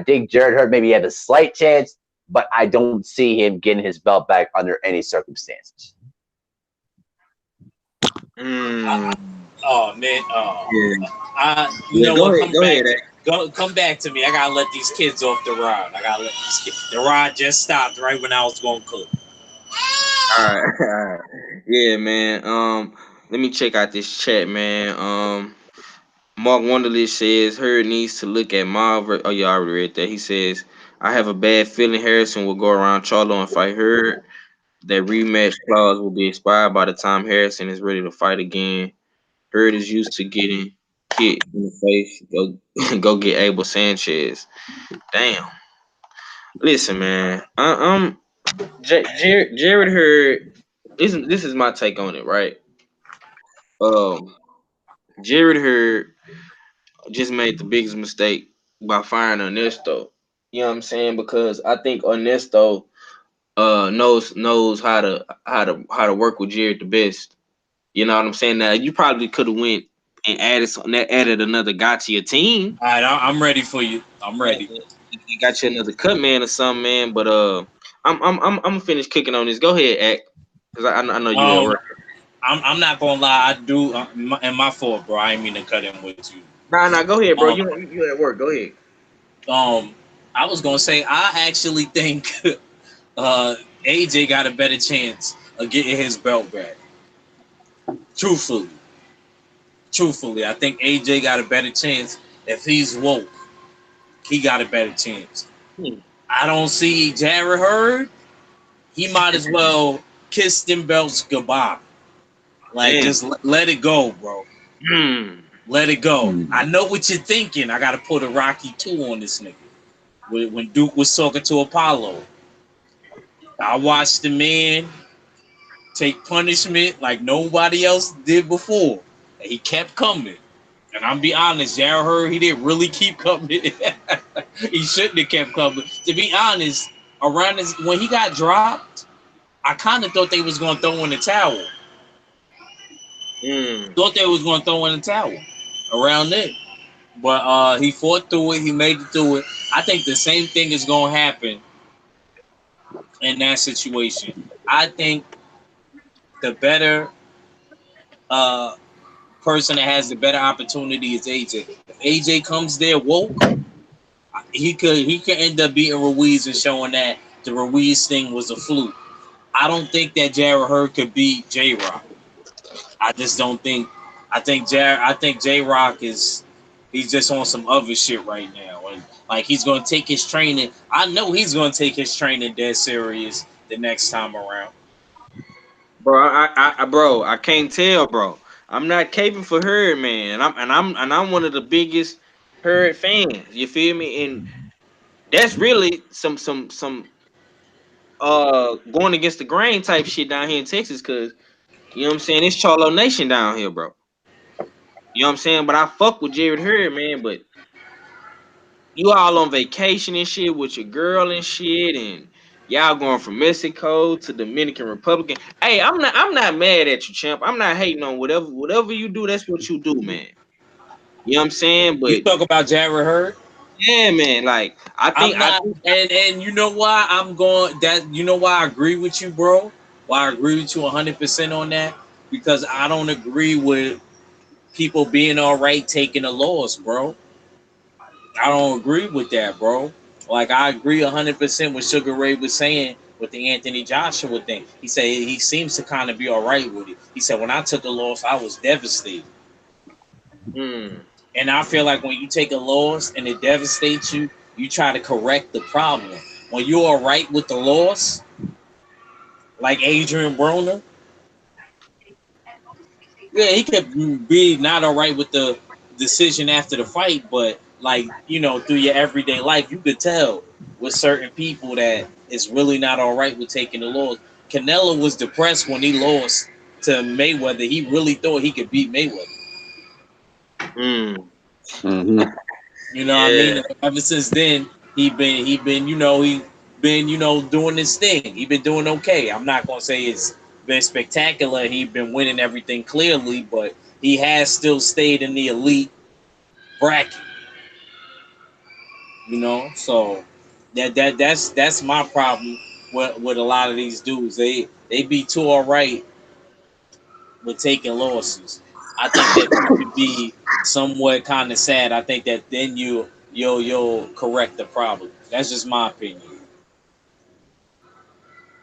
think Jared Hurd maybe had a slight chance, but I don't see him getting his belt back under any circumstances. Oh man, come back to me. I gotta let these kids off the rod. The rod just stopped right when I was going to cook. All right. Yeah, man. Let me check out this chat, man. Mark Wonderlist says Hurd needs to look at Marv. Oh, you already read that. He says, I have a bad feeling Harrison will go around Charlo and fight Hurd. That rematch clause will be expired by the time Harrison is ready to fight again. Hurd is used to getting hit in the face. Go get Abel Sanchez. Damn. Listen, man. Jared Hurd. This is my take on it, right? Jared Hurd just made the biggest mistake by firing Ernesto. You know what I'm saying? Because I think Ernesto knows how to work with Jared the best. You know what I'm saying? Now you probably could have went and added another guy to your team. All right, I'm ready for you. I'm ready. You got you another cut man or something, man. But I'm gonna finish kicking on this. Go ahead, Act, because I know you at work. I'm not gonna lie. I do, and my fault, bro. I didn't mean to cut in with you. Nah, go ahead, bro. You at work. Go ahead. I was gonna say I actually think AJ got a better chance of getting his belt back. Truthfully, I think AJ got a better chance if he's woke. He got a better chance. I don't see Jared Hurd. He might as well kiss them belts goodbye. Just let it go, bro. Let it go. I know what you're thinking. I got to put a Rocky 2 on this nigga. When Duke was talking to Apollo, I watched the man take punishment like nobody else did before. And he kept coming. And I'm be honest, Jared Hurd, he didn't really keep coming. He shouldn't have kept coming. To be honest, when he got dropped, I kind of thought they was going to throw in the towel. Thought they was going to throw in the towel around it. But he fought through it. He made it through it. I think the same thing is going to happen in that situation. I think the better person that has the better opportunity is AJ. If AJ comes there woke, He could end up beating Ruiz and showing that the Ruiz thing was a fluke. I don't think that Jared Hurd could beat J Rock. I just don't think. I think J Rock he's just on some other shit right now, and like he's gonna take his training. I know he's gonna take his training dead serious the next time around. Bro. Bro, I can't tell, bro. I'm not caping for her, man, and I'm one of the biggest Herd fans. You feel me? And that's really some going against the grain type shit down here in Texas, cause you know what I'm saying. It's Charlo Nation down here, bro. You know what I'm saying? But I fuck with Jared Hurd, man. But you all on vacation and shit with your girl and shit, and y'all going from Mexico to Dominican Republic. Hey, I'm not mad at you, champ. I'm not hating on whatever you do. That's what you do, man. You know what I'm saying? You But talk about Jared Hurd. yeah, man. Like I'm not, and you know why I'm going that. You know why I agree with you, bro. Why I agree with you 100% on that, because I don't agree with people being all right taking a loss, bro. I don't agree with that, bro. Like I agree 100% with Sugar Ray was saying with the Anthony Joshua thing. He said he seems to kind of be all right with it. He said when I took a loss, I was devastated. mm, And I feel like when you take a loss and it devastates you, you try to correct the problem. When you're all right with the loss, like Adrian Broner, yeah, he could be not all right with the decision after the fight, but like through your everyday life, you could tell with certain people that it's really not all right with taking the loss. Canelo was depressed when he lost to Mayweather. He really thought he could beat Mayweather. mm, Mm-hmm. You know what I yeah, mean? Ever since then, he been doing this thing. He been doing okay. I'm not gonna say it's been spectacular. He been winning everything clearly, but he has still stayed in the elite bracket. So that's my problem with a lot of these dudes. They be too all right with taking losses. I think that should be somewhat kind of sad. I think that then you'll correct the problem. That's just my opinion.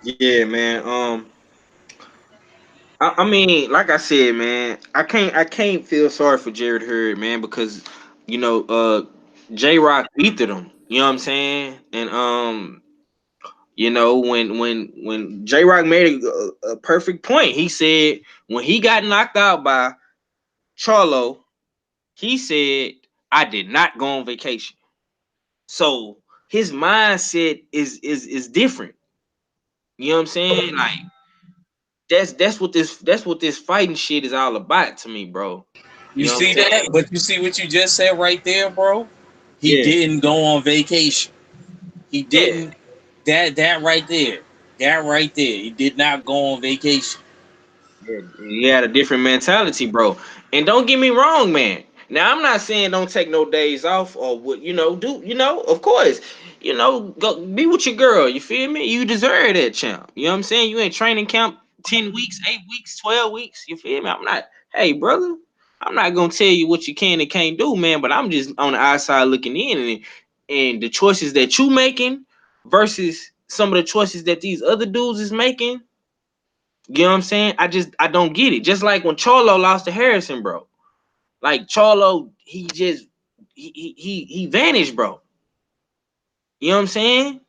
yeah, man. I mean, like I said, man, I can't feel sorry for Jared Hurd, man, because J Rock beated him. You know what I'm saying? And when J Rock made a perfect point, he said when he got knocked out by Charlo, he said, "I did not go on vacation." So his mindset is different. You know what I'm saying? Like that's what this fighting shit is all about to me, bro. You You know what I'm see saying? that? But you see what you just said right there, bro? He Yeah, didn't go on vacation. He yeah. didn't. That right there. That right there. He did not go on vacation. Yeah, he had a different mentality, bro. And don't get me wrong, man. Now I'm not saying don't take no days off or what do of course. Go be with your girl. You feel me? You deserve that, champ. You know what I'm saying? You ain't training camp 10 weeks, 8 weeks, 12 weeks. You feel me? I'm not, hey brother, I'm not gonna tell you what you can and can't do, man, but I'm just on the outside looking in, and the choices that you making versus some of the choices that these other dudes is making. You know what I'm saying? I don't get it. Just like when Charlo lost to Harrison, bro. Like Charlo, he vanished, bro. You know what I'm saying?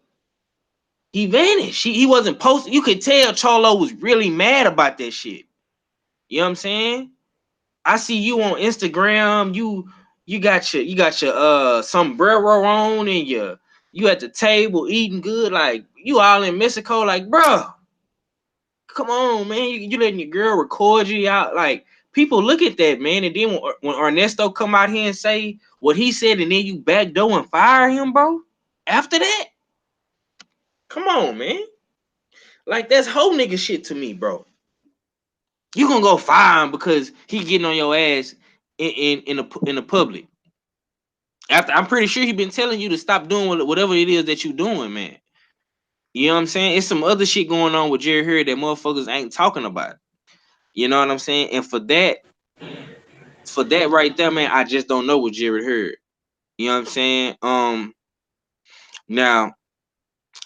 He vanished. He wasn't posted. You could tell Charlo was really mad about that shit. You know what I'm saying? I see you on Instagram. You got your sombrero on, and you at the table eating good, like you all in Mexico, like bro. Come on, man. You letting your girl record you out. Like, people look at that, man. And then when Ernesto come out here and say what he said, and then you backdoor and fire him, bro. After that, come on, man. Like, that's whole nigga shit to me, bro. You gonna go fire him because he getting on your ass in the public. After I'm pretty sure he been telling you to stop doing whatever it is that you doing, man. You know what I'm saying? It's some other shit going on with Jerry Hurd that motherfuckers ain't talking about. You know what I'm saying? And for that right there, man, I just don't know what Jared Hurd. You know what I'm saying? Now,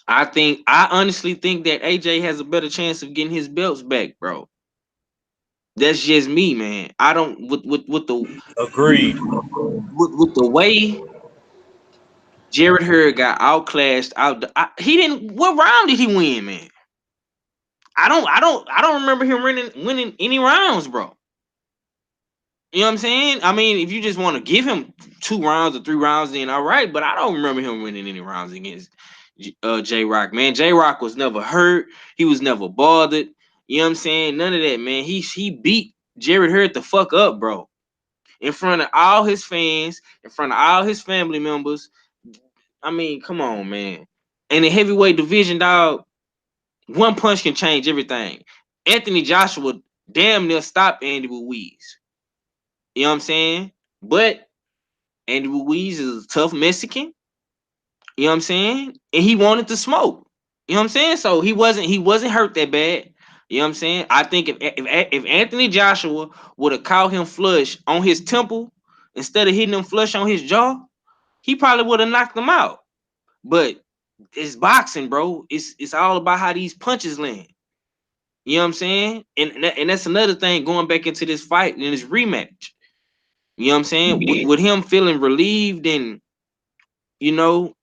I honestly think that AJ has a better chance of getting his belts back, bro. That's just me, man. I don't with the Agreed. with the way Jared Hurd got outclassed he didn't. What round did he win, man? I don't remember him winning any rounds, bro. You know what I'm saying? I mean, if you just want to give him 2 rounds or 3 rounds, then all right. But I don't remember him winning any rounds against J Rock, man. J Rock was never hurt. He was never bothered. You know what I'm saying? None of that, man. He beat Jared Hurd the fuck up, bro. In front of all his fans, in front of all his family members. I mean, come on, man. And the heavyweight division, dog, one punch can change everything. Anthony Joshua damn near stopped Andy Ruiz. You know what I'm saying? But Andy Ruiz is a tough Mexican. You know what I'm saying? And he wanted to smoke. You know what I'm saying? So he wasn't hurt that bad. You know what I'm saying? I think if Anthony Joshua would have caught him flush on his temple instead of hitting him flush on his jaw, he probably would have knocked him out. But it's boxing, bro. It's all about how these punches land. You know what I'm saying? And that's another thing going back into this fight and this rematch. You know what I'm saying? With him feeling relieved and you know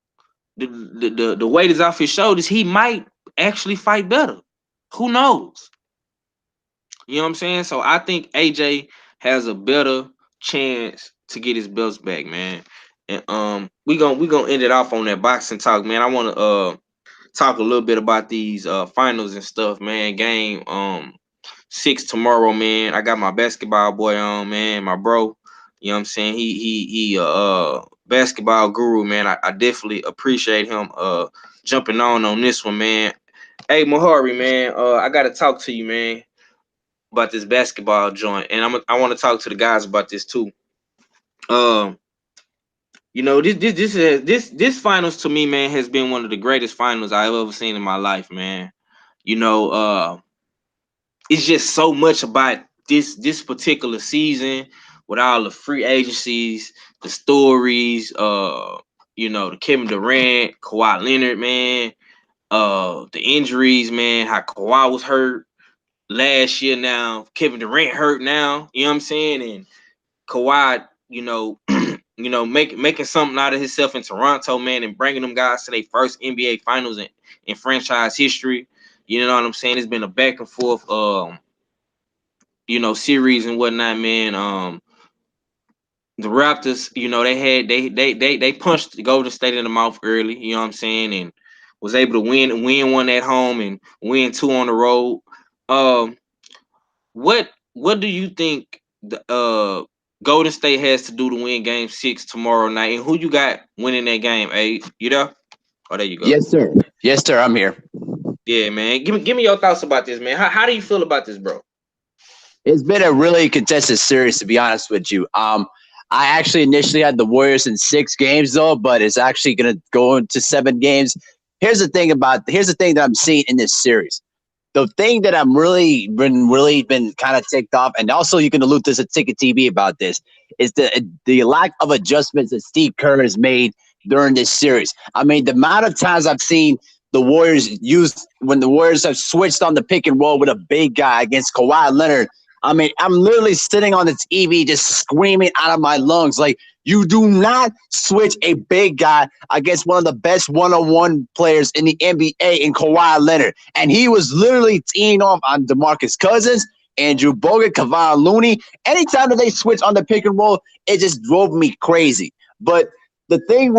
the weight is off his shoulders, he might actually fight better. Who knows? You know what I'm saying? So I think AJ has a better chance to get his belts back, man. And we gonna end it off on that boxing talk, man. I want to talk a little bit about these finals and stuff, man. Game 6 tomorrow, man. I got my basketball boy on, man, my bro. You know what I'm saying? He basketball guru, man. I definitely appreciate him jumping on this one, man. Hey Mahari, man, I gotta talk to you, man, about this basketball joint. And I want to talk to the guys about this too. Um this finals to me, man, has been one of the greatest finals I've ever seen in my life, man. You know, it's just so much about this particular season with all the free agencies, the stories, the Kevin Durant, Kawhi Leonard, man, the injuries, man, how Kawhi was hurt last year now, Kevin Durant hurt now, you know what I'm saying? And Kawhi, making something out of himself in Toronto, man, and bringing them guys to their first NBA finals in franchise history. You know what I'm saying? It's been a back and forth series and whatnot, man. The Raptors, they punched the Golden State in the mouth early, you know what I'm saying, and was able to win one at home and win 2 on the road. Um, what do you think the Golden State has to do to win Game 6 tomorrow night, and who you got winning that game? Hey, you there? Oh, there you go. Yes, sir. Yes, sir. I'm here. Yeah, man. Give me your thoughts about this, man. How do you feel about this, bro? It's been a really contested series, to be honest with you. I actually initially had the Warriors in 6 games, though, but it's actually going to go into 7 games. Here's the thing that I'm seeing in this series. The thing that I'm really been kind of ticked off, and also you can allude to Ticket TV about this, is the lack of adjustments that Steve Kerr has made during this series. I mean, the amount of times I've seen the Warriors when the Warriors have switched on the pick and roll with a big guy against Kawhi Leonard. I mean, I'm literally sitting on the TV just screaming out of my lungs, like, you do not switch a big guy against one of the best one-on-one players in the NBA in Kawhi Leonard. And he was literally teeing off on DeMarcus Cousins, Andrew Bogut, Kevon Looney. Anytime that they switch on the pick and roll, it just drove me crazy. But the thing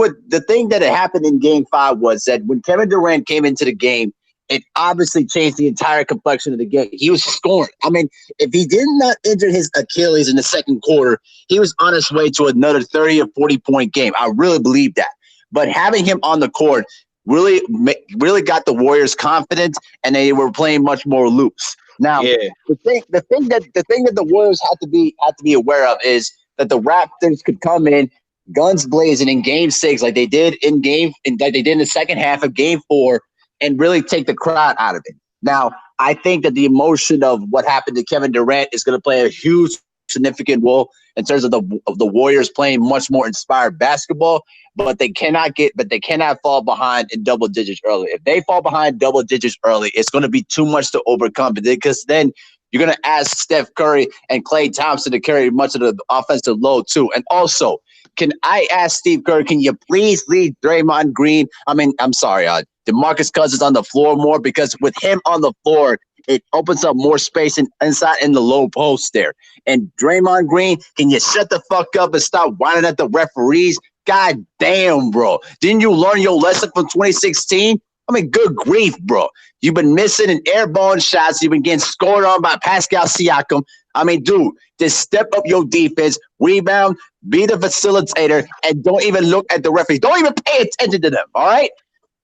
that had happened in Game 5 was that when Kevin Durant came into the game, it obviously changed the entire complexion of the game. He was scoring. I mean, if he did not injure his Achilles in the second quarter, he was on his way to another 30 or 40-point game. I really believe that. But having him on the court really got the Warriors confident, and they were playing much more loose. Now, the thing that the Warriors have to be aware of is that the Raptors could come in guns blazing in Game 6, like they did in the second half of Game 4. And really take the crowd out of it. Now, I think that the emotion of what happened to Kevin Durant is going to play a huge significant role in terms of the Warriors playing much more inspired basketball. But they cannot fall behind in double digits early. If they fall behind double digits early, it's going to be too much to overcome, because then you're going to ask Steph Curry and Klay Thompson to carry much of the offensive load too. And also, can I ask Steve Kerr, can you please leave Draymond Green? I'm sorry, DeMarcus Cousins on the floor more, because with him on the floor, it opens up more space inside in the low post there. And Draymond Green, can you shut the fuck up and stop whining at the referees? God damn, bro. Didn't you learn your lesson from 2016? Good grief, bro. You've been missing an airborne shots. You've been getting scored on by Pascal Siakam. Dude, just step up your defense, rebound, be the facilitator, and don't even look at the referees. Don't even pay attention to them, all right?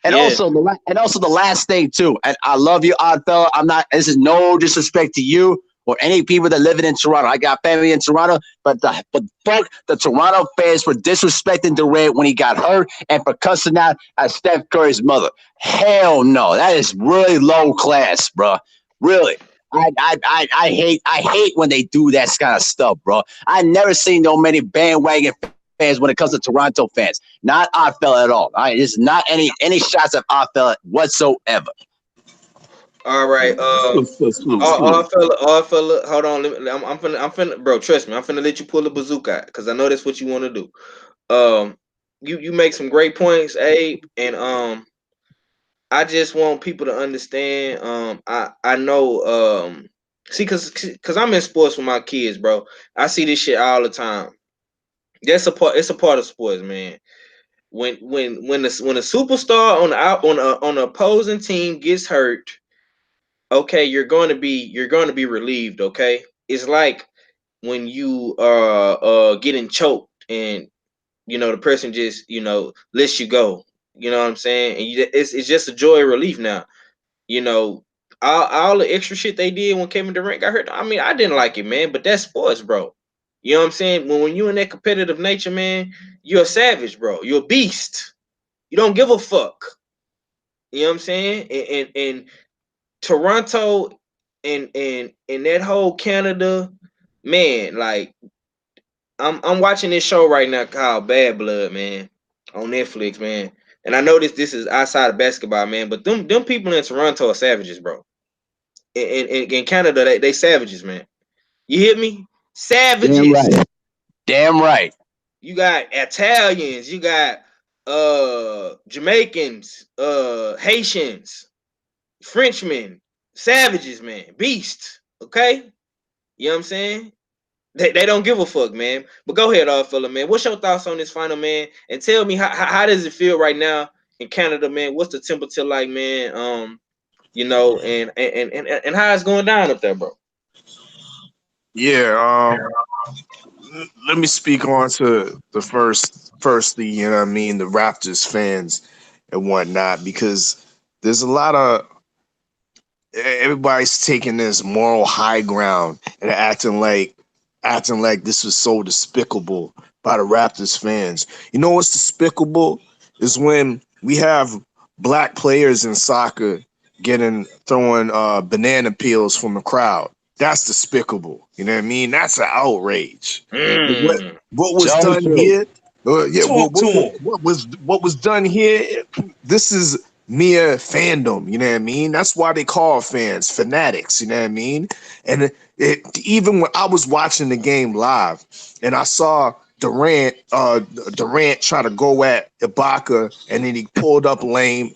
And also the last thing too, and I love you, odd fella. This is no disrespect to you or any people that live in Toronto. I got family in Toronto, but fuck the Toronto fans for disrespecting Durant when he got hurt and for cussing out at Steph Curry's mother. Hell no, that is really low class, bro. Really. I hate when they do that kind of stuff, bro. I never seen no many bandwagon fans when it comes to Toronto fans. Not odd fella at all. There's not any shots at odd fella whatsoever. All right, all fella, hold on. I'm finna, bro. Trust me, I'm finna let you pull the bazooka out because I know that's what you want to do. You make some great points, Abe, and I just want people to understand. I know. See, cause I'm in sports with my kids, bro. I see this shit all the time. That's a part. It's a part of sports, man. When a superstar on the opposing team gets hurt, okay, you're going to be relieved. Okay, it's like when you are getting choked and the person just lets you go. You know what I'm saying? And it's just a joy of relief now. All the extra shit they did when Kevin Durant got hurt. I didn't like it, man. But that's sports, bro. You know what I'm saying? When you're in that competitive nature, man, you're a savage, bro. You're a beast. You don't give a fuck. You know what I'm saying? And Toronto and that whole Canada, man, like I'm watching this show right now called Bad Blood, man, on Netflix, man. And I know this is outside of basketball, man, but them people in Toronto are savages, bro. In Canada, they savages, man. You hear me? Savages. Damn right. You got Italians, you got Jamaicans, Haitians, Frenchmen, savages, man, beasts. Okay, you know what I'm saying? They don't give a fuck, man. But go ahead, fella, man. What's your thoughts on this final, man? And tell me how does it feel right now in Canada, man? What's the temperature like, man? And how it's going down up there, bro? Yeah. Let me speak on to the firstly, the Raptors fans and whatnot, because there's a lot of everybody's taking this moral high ground and acting like this was so despicable by the Raptors fans. You know what's despicable is when we have black players in soccer throwing banana peels from the crowd. That's despicable. You know what I mean? That's an outrage. What was done here? What was done here? This is mere fandom. You know what I mean? That's why they call fans fanatics. You know what I mean? And even when I was watching the game live, and I saw Durant try to go at Ibaka, and then he pulled up lame.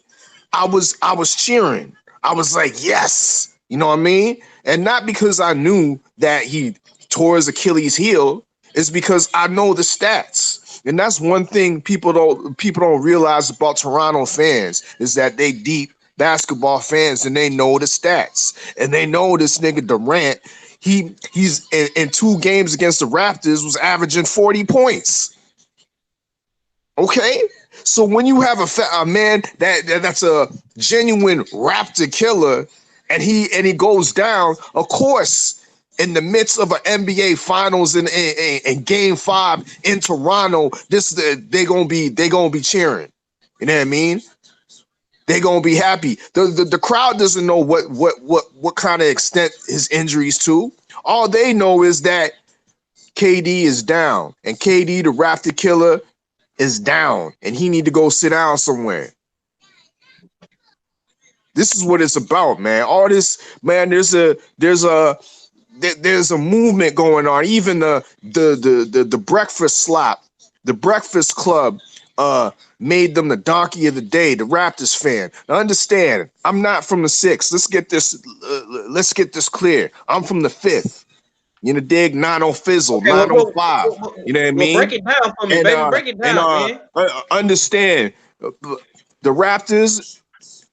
I was cheering. I was like, yes. You know what I mean? And not because I knew that he tore his Achilles heel. It's because I know the stats. And that's one thing people don't realize about Toronto fans is that they deep basketball fans and they know the stats. And they know this nigga Durant, he's in 2 games against the Raptors was averaging 40 points. Okay? So when you have a man that's a genuine Raptor killer, and he goes down, of course, in the midst of an NBA Finals in Game 5 in Toronto, they gonna be cheering. You know what I mean? They gonna be happy. The crowd doesn't know what kind of extent his injuries to. All they know is that KD is down, and KD, the Raptor killer, is down, and he need to go sit down somewhere. This is what it's about, man. All this, man. There's a movement going on. Even the breakfast slop, the Breakfast Club, made them the donkey of the day. The Raptors fan. Now understand, I'm not from the 6. Let's get this clear. I'm from the 5th. You know, dig 90 fizzle, Okay, 905. You know what I mean? Break it down for me, baby. Break it down, man. Understand, the Raptors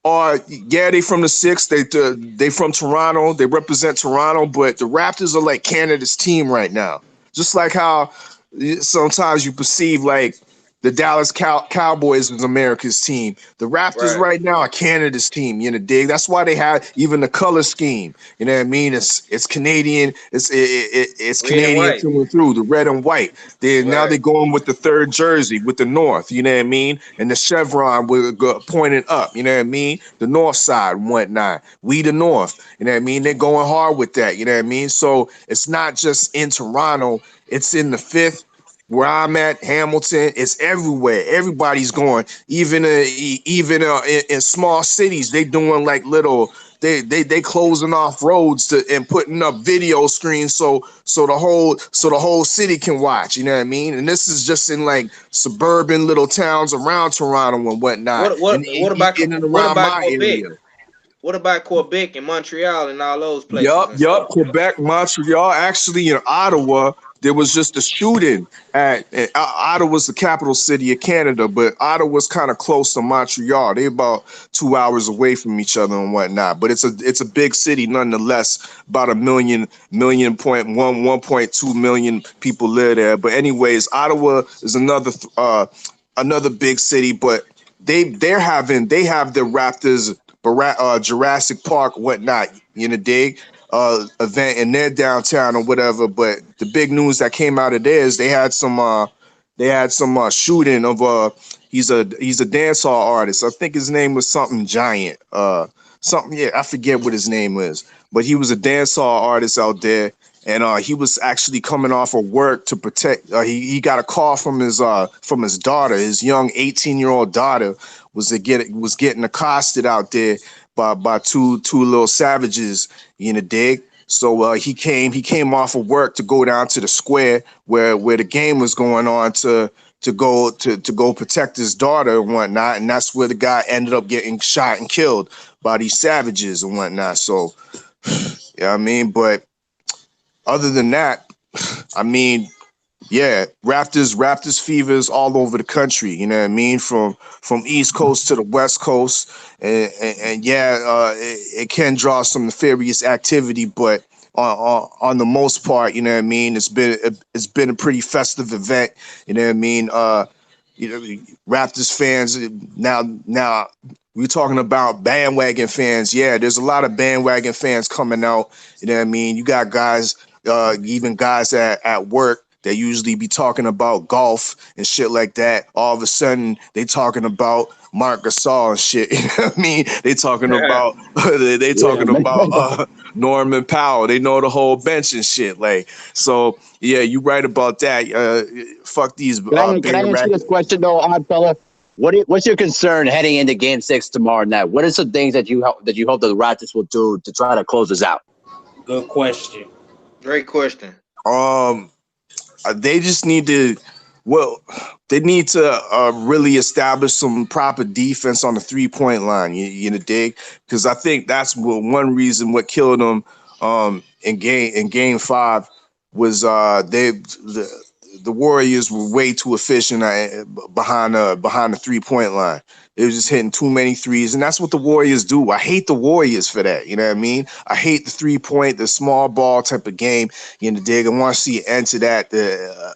are, yeah, they from the 6. They from Toronto. They represent Toronto, but the Raptors are like Canada's team right now. Just like how sometimes you perceive like the Dallas Cowboys was America's team. The Raptors right now are Canada's team. You know, dig. That's why they have even the color scheme. You know what I mean? It's Canadian. It's Canadian through and through. The red and white. Now they're going with the 3rd jersey with the North. You know what I mean? And the chevron will go pointing up. You know what I mean? The North side and whatnot. We the North. You know what I mean? They're going hard with that. You know what I mean? So it's not just in Toronto. It's in the 5th. Where I'm at, Hamilton, it's everywhere. Everybody's going. Even in small cities, they doing like little. They closing off roads and putting up video screens so the whole city can watch. You know what I mean? And this is just in like suburban little towns around Toronto and whatnot. What about my Quebec? area? What about Quebec and Montreal and all those places? Yup. Quebec, Montreal. Actually, in Ottawa, there was just a shooting at Ottawa's the capital city of Canada, but Ottawa's kind of close to Montreal. They're about 2 hours away from each other and whatnot. But it's a big city nonetheless. About 1.2 million people live there. But anyways, Ottawa is another big city, but they have the Raptors, Jurassic Park, whatnot. You know, dig. Event in their downtown or whatever, but the big news that came out of there is they had some shooting of he's a dancehall artist. I think his name was something Giant, I forget what his name is, but he was a dancehall artist out there, and he was actually coming off of work to protect. He got a call from his daughter, his young 18-year-old daughter was getting accosted out there by two little savages, you know, dig. So he came off of work to go down to the square where the game was going on to go protect his daughter and whatnot, and that's where the guy ended up getting shot and killed by these savages and whatnot. So, yeah, I mean, but other than that, I mean, yeah, Raptors fevers all over the country. You know what I mean? From East Coast to the West Coast, and it can draw some nefarious activity, but on the most part, you know what I mean, it's been a pretty festive event. You know what I mean? Raptors fans now we're talking about bandwagon fans. Yeah, there's a lot of bandwagon fans coming out. You know what I mean? You got guys, even guys at work. They usually be talking about golf and shit like that. All of a sudden, they talking about Marc Gasol and shit. You know what I mean? They talking about Norman Powell. They know the whole bench and shit. Like, so yeah, you right about that. Fuck these. Can I answer this question though, Odd Fella? What's your concern heading into Game 6 tomorrow night? What are some things that you hope that the Raptors will do to try to close this out? Good question. Great question. They just need to, they need to really establish some proper defense on the 3-point line. You know, dig? Because I think that's one reason what killed them in game 5 was the Warriors were way too efficient behind the 3-point line. They were just hitting too many threes, and that's what the Warriors do. I hate the Warriors for that. You know what I mean? I hate the 3-point, the small ball type of game. You know, dig. I want to see an end to that,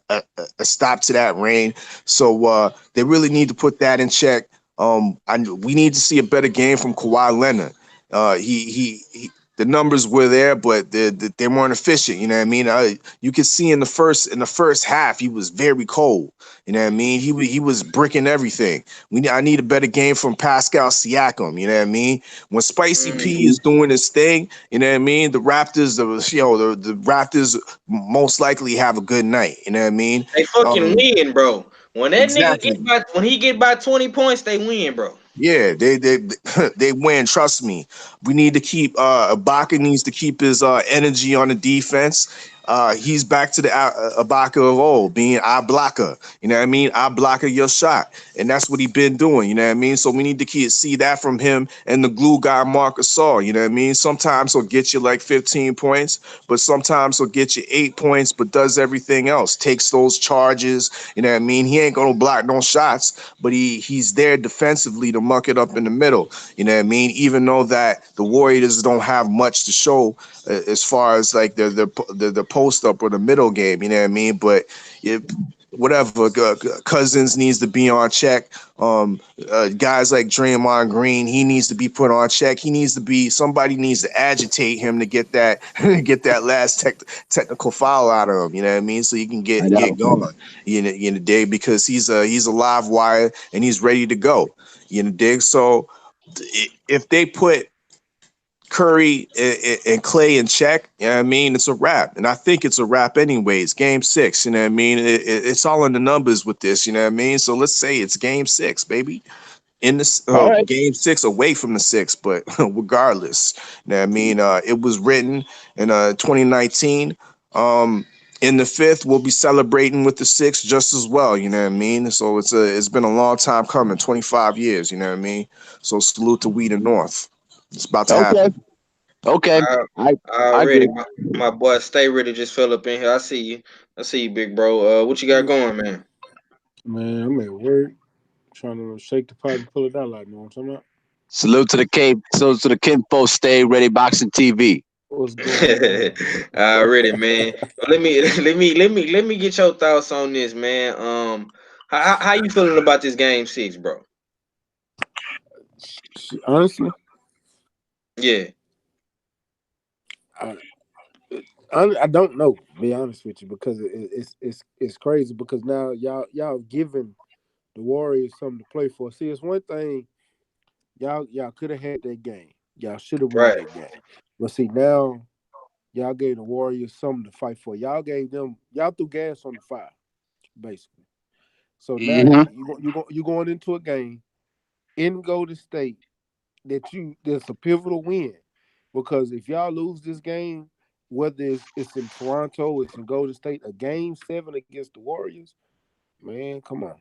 a stop to that reign. So they really need to put that in check. We need to see a better game from Kawhi Leonard. the numbers were there, but they weren't efficient. You know what I mean? You could see in the first half he was very cold. You know what I mean? He was bricking everything. I need a better game from Pascal Siakam. You know what I mean? When Spicy P Mm. is doing his thing, you know what I mean? The Raptors, the Raptors most likely have a good night. You know what I mean? They fucking Um, win, bro. When that nigga exactly. get by, when he get by 20 points, they win, bro. Yeah, they they win. Trust me. We need to keep Ibaka needs to keep his energy on the defense. He's back to the Ibaka of old, being I blocker. You know what I mean? I blocker your shot, and that's what he been doing. You know what I mean? So we need to see that from him and the glue guy Marcus Gasol. You know what I mean? Sometimes he'll get you like 15 points, but sometimes he'll get you 8 points, but does everything else. Takes those charges. You know what I mean? He ain't gonna block no shots, but he's there defensively to muck it up in the middle. You know what I mean? Even though that the Warriors don't have much to show as far as like the post up or the middle game. You know what I mean? But it, whatever. Cousins needs to be on check. Guys like Draymond Green, he needs to be put on check. He needs to be somebody needs to agitate him to get that get that last technical foul out of him. You know what I mean? So you can I get know. going. You know, dig because he's a live wire and he's ready to go. You know, dig. So if they put Curry and Clay in check, you know what I mean? It's a wrap. And I think it's a wrap anyways. Game 6, you know what I mean? It's all in the numbers with this, you know what I mean? So let's say it's game 6, baby. In this All right. game 6 away from the 6, but regardless, you know what I mean? It was written in 2019. Um, in the 5th, we'll be celebrating with the 6th just as well, you know what I mean? So it's been a long time coming, 25 years, you know what I mean? So salute to We the North. It's about to Okay. happen. Okay. I I I already agree. my boy Stay Ready just fell up in here. I see you. I see you, big bro. What you got going, man? Man, I'm at work trying to shake the pot and pull it out like, you know what I'm talking about? Salute to the Cape. Salute to the Kinfolk. Stay ready. Boxing TV. What's going on? Already, man. Well, let me get your thoughts on this, man. How you feeling about this game 6, bro? Honestly, Yeah, I, I don't know. To be honest with you, because it's crazy. Because now y'all giving the Warriors something to play for. See, it's one thing y'all could have had that game. Y'all should have won right. that game. But see now y'all gave the Warriors something to fight for. Y'all threw gas on the fire basically. So now Hmm. you going into a game in Golden State that's a pivotal win because if y'all lose this game, whether it's in Toronto, it's in Golden State, a game 7 against the Warriors, man, come on.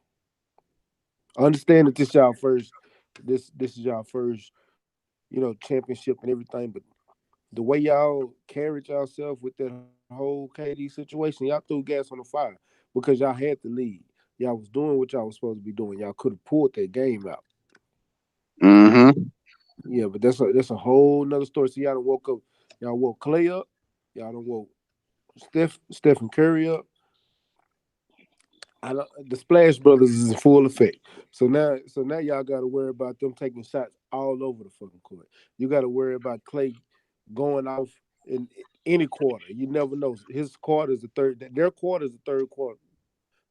I understand that this is y'all first, championship and everything, but the way y'all carried yourself with that whole KD situation, y'all threw gas on the fire because y'all had the lead. Y'all was doing what y'all was supposed to be doing. Y'all could have pulled that game out. Hmm. Yeah, but that's a whole nother story. So y'all woke Clay up, y'all don't woke Stephen Curry up. The Splash Brothers is in full effect. So now y'all got to worry about them taking shots all over the fucking court. You got to worry about Clay going off in any quarter. You never know. His quarter is the third. Their quarter is the third quarter.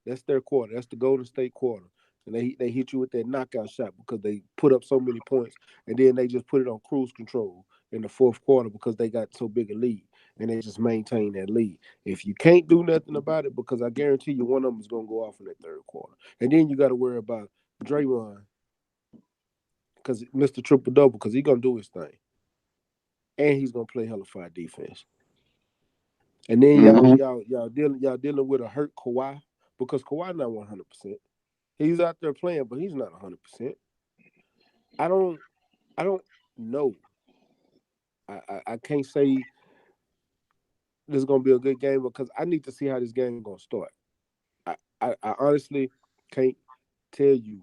That's their quarter. That's the Golden State quarter. And they hit you with that knockout shot because they put up so many points, and then they just put it on cruise control in the fourth quarter because they got so big a lead, and they just maintain that lead. If you can't do nothing about it, because I guarantee you one of them is gonna go off in that third quarter, and then you got to worry about Draymond because Mr. Triple Double because he's gonna do his thing, and he's gonna play hella fire defense. And then Hmm. y'all dealing with a hurt Kawhi because Kawhi not 100%. He's out there playing, but he's not 100%. I don't I don't know. I can't say this is gonna be a good game because I need to see how this game gonna start. I honestly can't tell you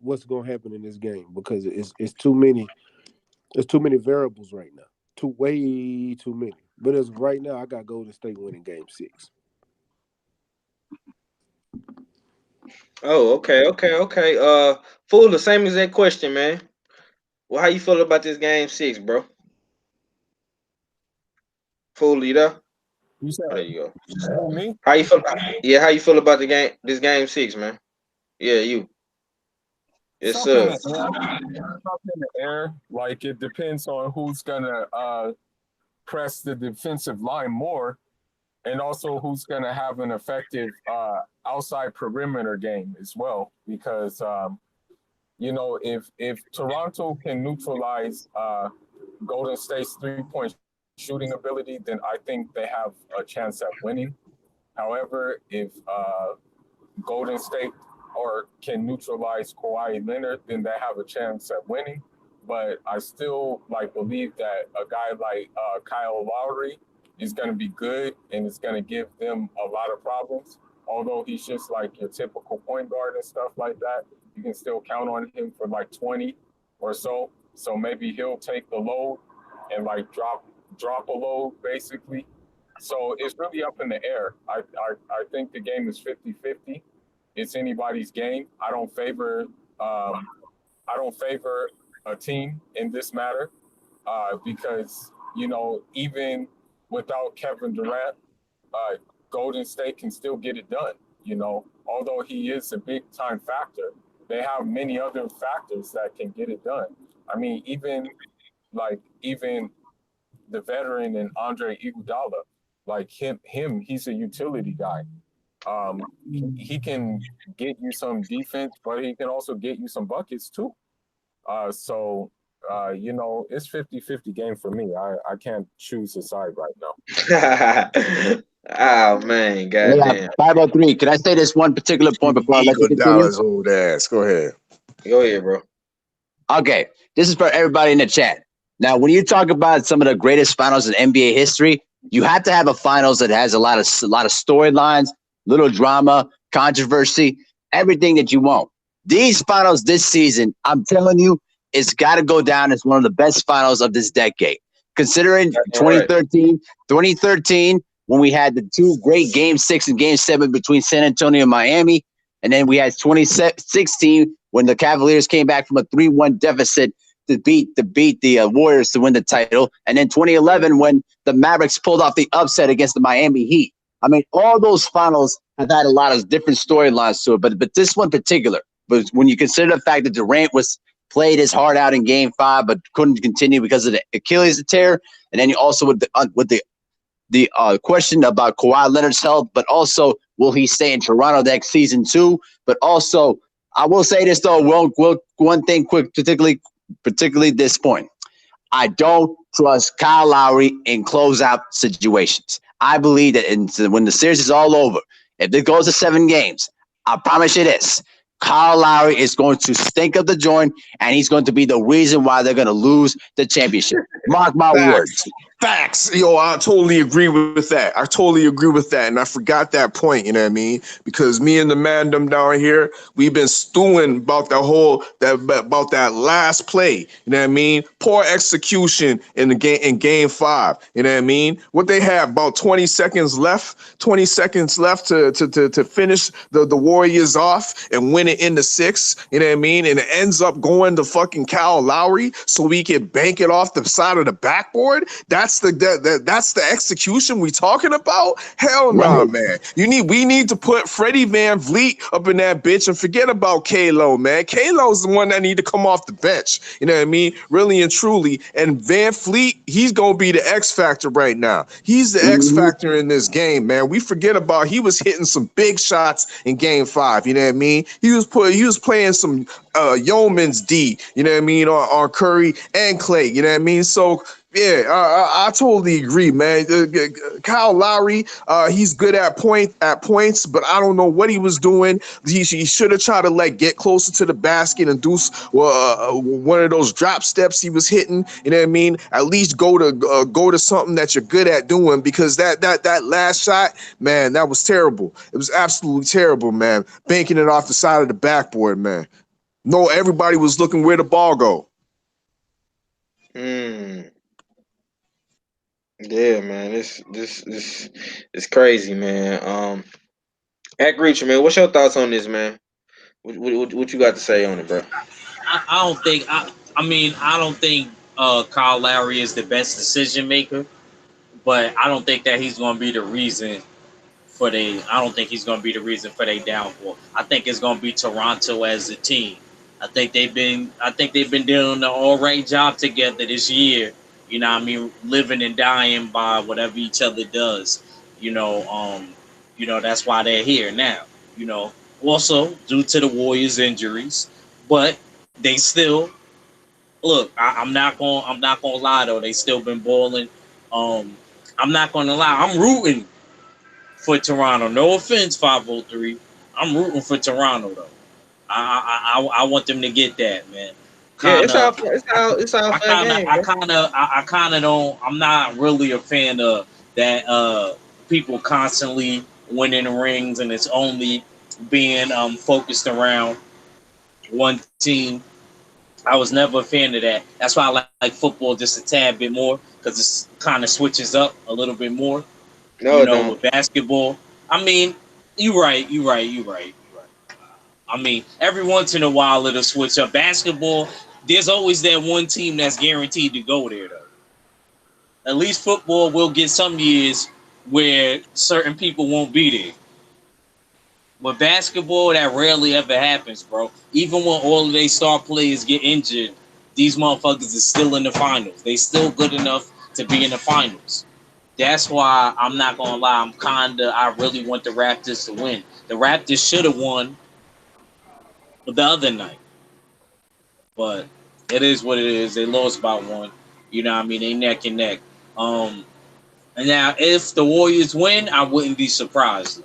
what's gonna happen in this game because it's too many variables right now. Way too many. But as of right now, I got Golden State winning game 6. Oh, okay. Fool, the same exact question, man. Well, how you feel about this game 6, bro? Fully there. You said There you go. who, me? How you feel? Yeah, how you feel about the game? This game 6, man. Yeah, you. It's Yes, up in sir. the air. It's up in the air. Like it depends on who's gonna press the defensive line more, and also who's gonna have an effective outside perimeter game as well. Because if Toronto can neutralize Golden State's 3-point shooting ability, then I think they have a chance at winning. However, if Golden State or can neutralize Kawhi Leonard, then they have a chance at winning. But I still believe that a guy like Kyle Lowry is going to be good and it's going to give them a lot of problems. Although he's just like your typical point guard and stuff like that, you can still count on him for 20 or so. So maybe he'll take the load and drop a load basically. So it's really up in the air. I think the game is 50-50. It's anybody's game. I don't favor a team in this matter because even without Kevin Durant, Golden State can still get it done. Although he is a big time factor, they have many other factors that can get it done. I mean, even the veteran and Andre Iguodala, he's a utility guy. He can get you some defense, but he can also get you some buckets too. So it's 50-50 game for me. I can't choose a side right now. Oh man, Yeah, goddamn. 503. Can I say this one particular point before I let you continue? Iguodala's old ass. Go ahead. Go ahead, bro. Okay, this is for everybody in the chat. Now, when you talk about some of the greatest finals in NBA history, you have to have a finals that has a lot of storylines, little drama, controversy, everything that you want. These finals this season, I'm telling you, it's got to go down as one of the best finals of this decade. Considering 2013, when we had the two great Game 6 and Game 7 between San Antonio and Miami, and then we had 2016 when the Cavaliers came back from a 3-1 deficit to beat the Warriors to win the title, and then 2011 when the Mavericks pulled off the upset against the Miami Heat. I mean, all those finals have had a lot of different storylines to it, but this one in particular, but when you consider the fact that Durant played his heart out in Game 5, but couldn't continue because of the Achilles tear, and then you also with the question about Kawhi Leonard's health, but also will he stay in Toronto next season too? But also, I will say this though, one thing quick, particularly this point. I don't trust Kyle Lowry in closeout situations. I believe that when the series is all over, if it goes to 7 games, I promise you this, Kyle Lowry is going to stink up the joint, and he's going to be the reason why they're going to lose the championship. Mark my words. Facts. Yo, I totally agree with that. And I forgot that point, you know what I mean? Because me and the mandem down here, we've been stewing about about that last play. You know what I mean? Poor execution in game 5. You know what I mean? What they have about 20 seconds left to finish the Warriors off and win it in the 6. You know what I mean? And it ends up going to fucking Kyle Lowry so we can bank it off the side of the backboard. That's the execution we talking about? Hell no, man. We need to put Freddie Van Vliet up in that bitch and forget about K-Lo, man. K-Lo's the one that need to come off the bench. You know what I mean? Really and truly. And Van Vliet, he's gonna be the X factor right now. He's the X factor in this game, man. We forget about he was hitting some big shots in game 5. You know what I mean? He was playing some yeoman's D, you know what I mean, on Curry and Clay, you know what I mean? So yeah, I totally agree, man. Kyle Lowry, he's good at points, but I don't know what he was doing. He should have tried to get closer to the basket and do one of those drop steps he was hitting. You know what I mean? At least go to something that you're good at doing, because that last shot, man, that was terrible. It was absolutely terrible, man. Banking it off the side of the backboard, man. No, everybody was looking where the ball go. Yeah, man, this is crazy, man. Reacher, man, what's your thoughts on this, man? What you got to say on it, bro? I don't think. I don't think Kyle Lowry is the best decision maker. but I don't think that he's going to be the reason for they. I don't think he's going to be the reason for their downfall. I think it's going to be Toronto as a team. I think they've been doing an all right job together this year. You know, what I mean, living and dying by whatever each other does. You know, that's why they're here now. You know, also due to the Warriors' injuries, but they still look. I'm not gonna lie though. They still been balling. Um, I'm not gonna lie. I'm rooting for Toronto. No offense, 503. I'm rooting for Toronto though. I want them to get that, man. Yeah, Kind of, it's all fair game, bro. I kind of don't. I'm not really a fan of that. People constantly winning rings and it's only being focused around one team. I was never a fan of that. That's why I like football just a tad bit more because it kind of switches up a little bit more. No, You it know, don't. with basketball. I mean, you right. I mean, every once in a while it'll switch up. Basketball, there's always that one team that's guaranteed to go there, though. At least football will get some years where certain people won't be there. But basketball, that rarely ever happens, bro. Even when all of their star players get injured, these motherfuckers are still in the finals. They still good enough to be in the finals. That's why I'm not gonna lie. I really want the Raptors to win. The Raptors should have won the other night, but it is what it is. They lost by one. You know what I mean? They neck and neck. Um, and now if the Warriors win, I wouldn't be surprised.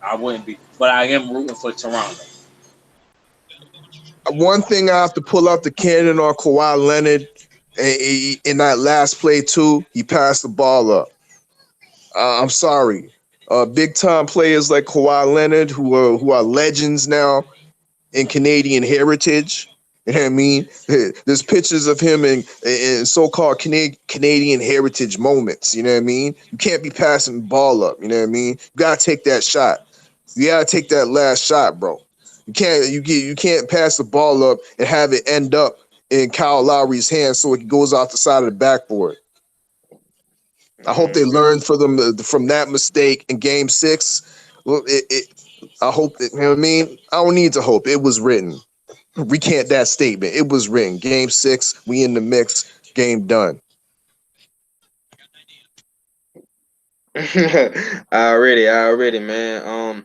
I wouldn't be, but I am rooting for Toronto. One thing I have to pull out the cannon on Kawhi Leonard in that last play too. He passed the ball up. I'm sorry. Big time players like Kawhi Leonard, who are legends now in Canadian heritage. You know what I mean? There's pictures of him in so-called Canadian heritage moments. You know what I mean? You can't be passing the ball up. You know what I mean? You gotta take that shot. You gotta take that last shot, bro. You can't pass the ball up and have it end up in Kyle Lowry's hands so it goes off the side of the backboard. I hope they learned from that mistake in Game 6. Well, I hope that, you know what I mean. I don't need to hope. It was written. Recant that statement. It was written. Game 6. We in the mix. Game done. Already, man.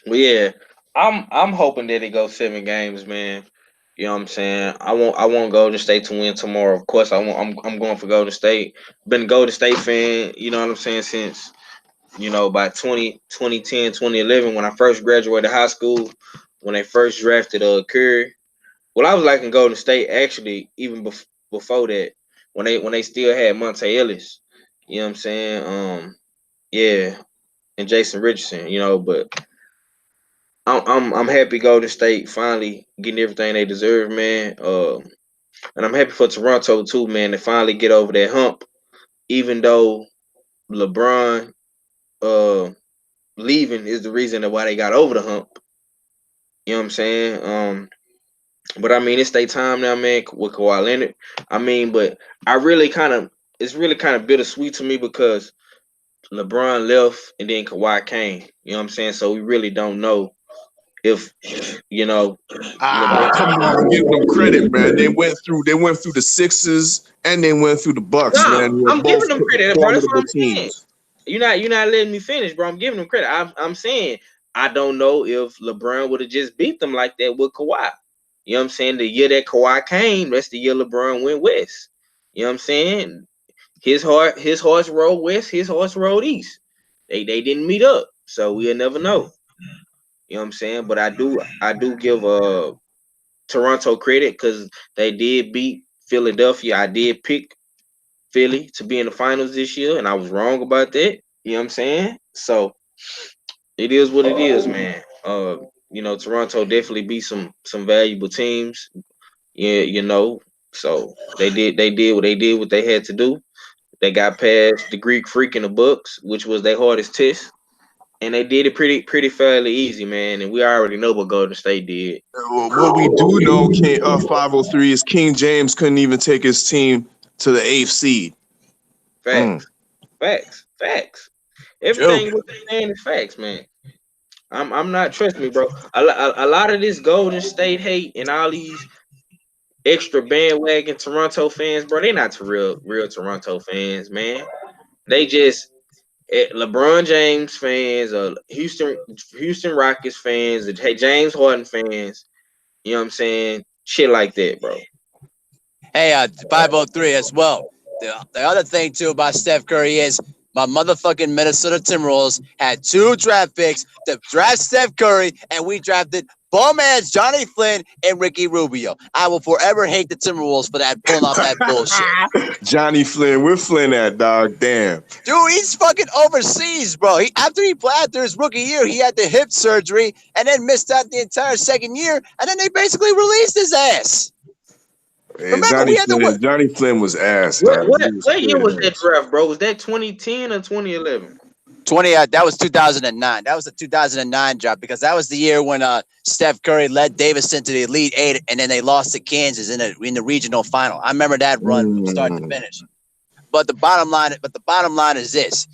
Well, yeah, I'm hoping that it goes 7 games, man. You know what I'm saying? I want Golden State to win tomorrow. Of course, I'm going for Golden State. Been a Golden State fan, you know what I'm saying, since by 2010, 2011 when I first graduated high school, when they first drafted Curry. Well, I was liking Golden State actually even before that when they still had Monte Ellis. You know what I'm saying? Yeah, and Jason Richardson, but I'm happy Golden State finally getting everything they deserve, man. And I'm happy for Toronto too, man, to finally get over that hump. Even though LeBron uh leaving is the reason why they got over the hump. You know what I'm saying? But I mean it's their time now, man, with Kawhi Leonard. I mean, but it's really kind of bittersweet to me because LeBron left and then Kawhi came. You know what I'm saying? So we really don't know if Come on, give them credit, man. They went through the Sixers and they went through the Bucks, No, man. They're I'm both giving them credit, bro. That's what formidable I'm saying. teams. You're not letting me finish, bro. I'm giving them credit. I'm saying I don't know if LeBron would have just beat them like that with Kawhi. You know what I'm saying? The year that Kawhi came, that's the year LeBron went west. You know what I'm saying? His horse rode west, his horse rode east. They didn't meet up, so we'll never know. You know what I'm saying? But I do give Toronto credit because they did beat Philadelphia. I did pick Philly to be in the finals this year, and I was wrong about that. You know what I'm saying? So it is what it is, man. Toronto definitely beat some valuable teams. Yeah, So they did what they had to do. They got past the Greek freak in the books, which was their hardest test. And they did it pretty fairly easy, man. And we already know what Golden State did. What we do know, 503, is King James couldn't even take his team to the eighth seed. Facts. Facts. Everything what you're saying is facts, man. I'm not, trust me, bro. A lot of this Golden State hate and all these extra bandwagon Toronto fans, bro, they not real Toronto fans, man. They just LeBron James fans, Houston Rockets fans, hey James Harden fans. You know what I'm saying? Shit like that, bro. Hey, 503 as well. The other thing too about Steph Curry is my motherfucking Minnesota Timberwolves had 2 draft picks to draft Steph Curry, and we drafted bum ass Johnny Flynn and Ricky Rubio. I will forever hate the Timberwolves for that, pulling off that bullshit. Johnny Flynn, where Flynn at, dog? Damn. Dude, he's fucking overseas, bro. After his rookie year, he had the hip surgery and then missed out the entire second year, and then they basically released his ass. Remember, Johnny Flynn was ass. What year was that draft, bro? Was that 2010 or 2011? That was 2009. That was the 2009 draft because that was the year when Steph Curry led Davidson to the Elite Eight, and then they lost to Kansas in the regional final. I remember that run from start to finish. But the bottom line is this: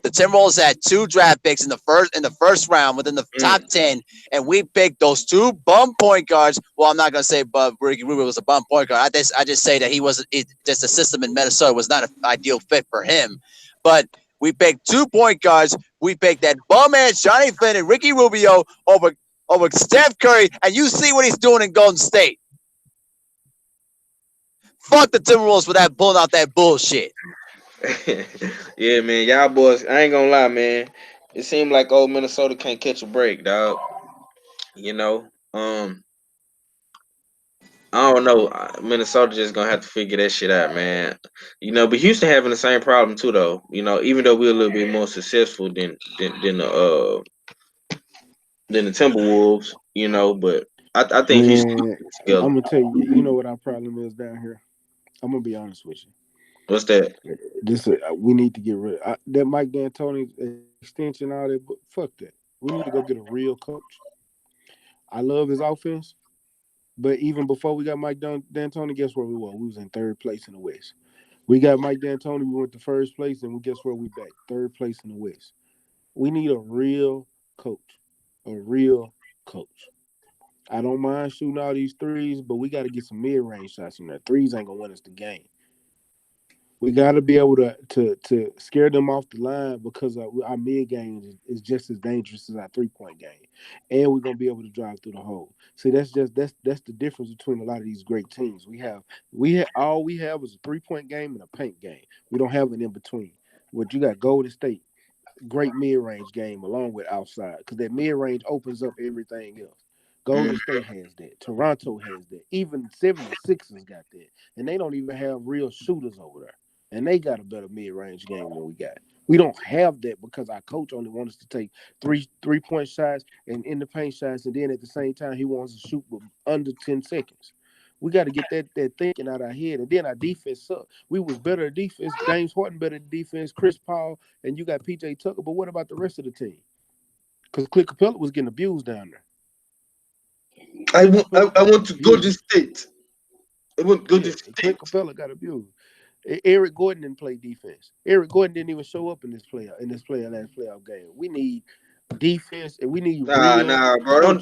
the Timberwolves had 2 draft picks in the first round within the top 10, and we picked those 2 bum point guards. Well, I'm not gonna say Ricky Rubio was a bum point guard. I just say that just the system in Minnesota was not an ideal fit for him. But we picked 2 point guards. We picked that bum ass Johnny Flynn and Ricky Rubio over Steph Curry, and you see what he's doing in Golden State. Fuck the Timberwolves for that, pulling out that bullshit. Yeah, man, y'all boys, I ain't gonna lie, man. It seemed like old Minnesota can't catch a break, dog. You know, I don't know. Minnesota just gonna have to figure that shit out, man. You know, but Houston having the same problem too, though. You know, even though we're a little bit more successful than the Timberwolves, you know, but I think Houston together. I'm gonna tell you, you know what our problem is down here. I'm gonna be honest with you. What's that? We need to get rid of that Mike D'Antoni extension, all that. But fuck that. We need to go get a real coach. I love his offense, but even before we got Mike D'Antoni, guess where we were? We was in 3rd place in the West. We got Mike D'Antoni, we went to 1st place, and guess where we back? 3rd place in the West. We need a real coach. A real coach. I don't mind shooting all these threes, but we got to get some mid-range shots in there. Threes ain't gonna win us the game. We got to be able to scare them off the line because our mid game is just as dangerous as our 3-point game, and we're gonna be able to drive through the hole. See, that's the difference between a lot of these great teams. All we have is a 3-point game and a paint game. We don't have an in between. What you got, Golden State, great mid-range game along with outside because that mid-range opens up everything else. Golden State has that. Toronto has that. Even 76ers got that, and they don't even have real shooters over there. And they got a better mid-range game than we got. We don't have that because our coach only wants us to take three-point shots and in the paint shots, and then at the same time he wants us to shoot with under 10 seconds. We got to get that thinking out of our head, and then our defense sucked. We was better at defense. James Harden better at defense. Chris Paul, and you got PJ Tucker. But what about the rest of the team? Because Clint Capella was getting abused down there. I want to go to State. I want to go to State. Clint Capella got abused. Eric Gordon didn't play defense. Eric Gordon didn't even show up in this last playoff game. We need defense, and we need nah, bro. Don't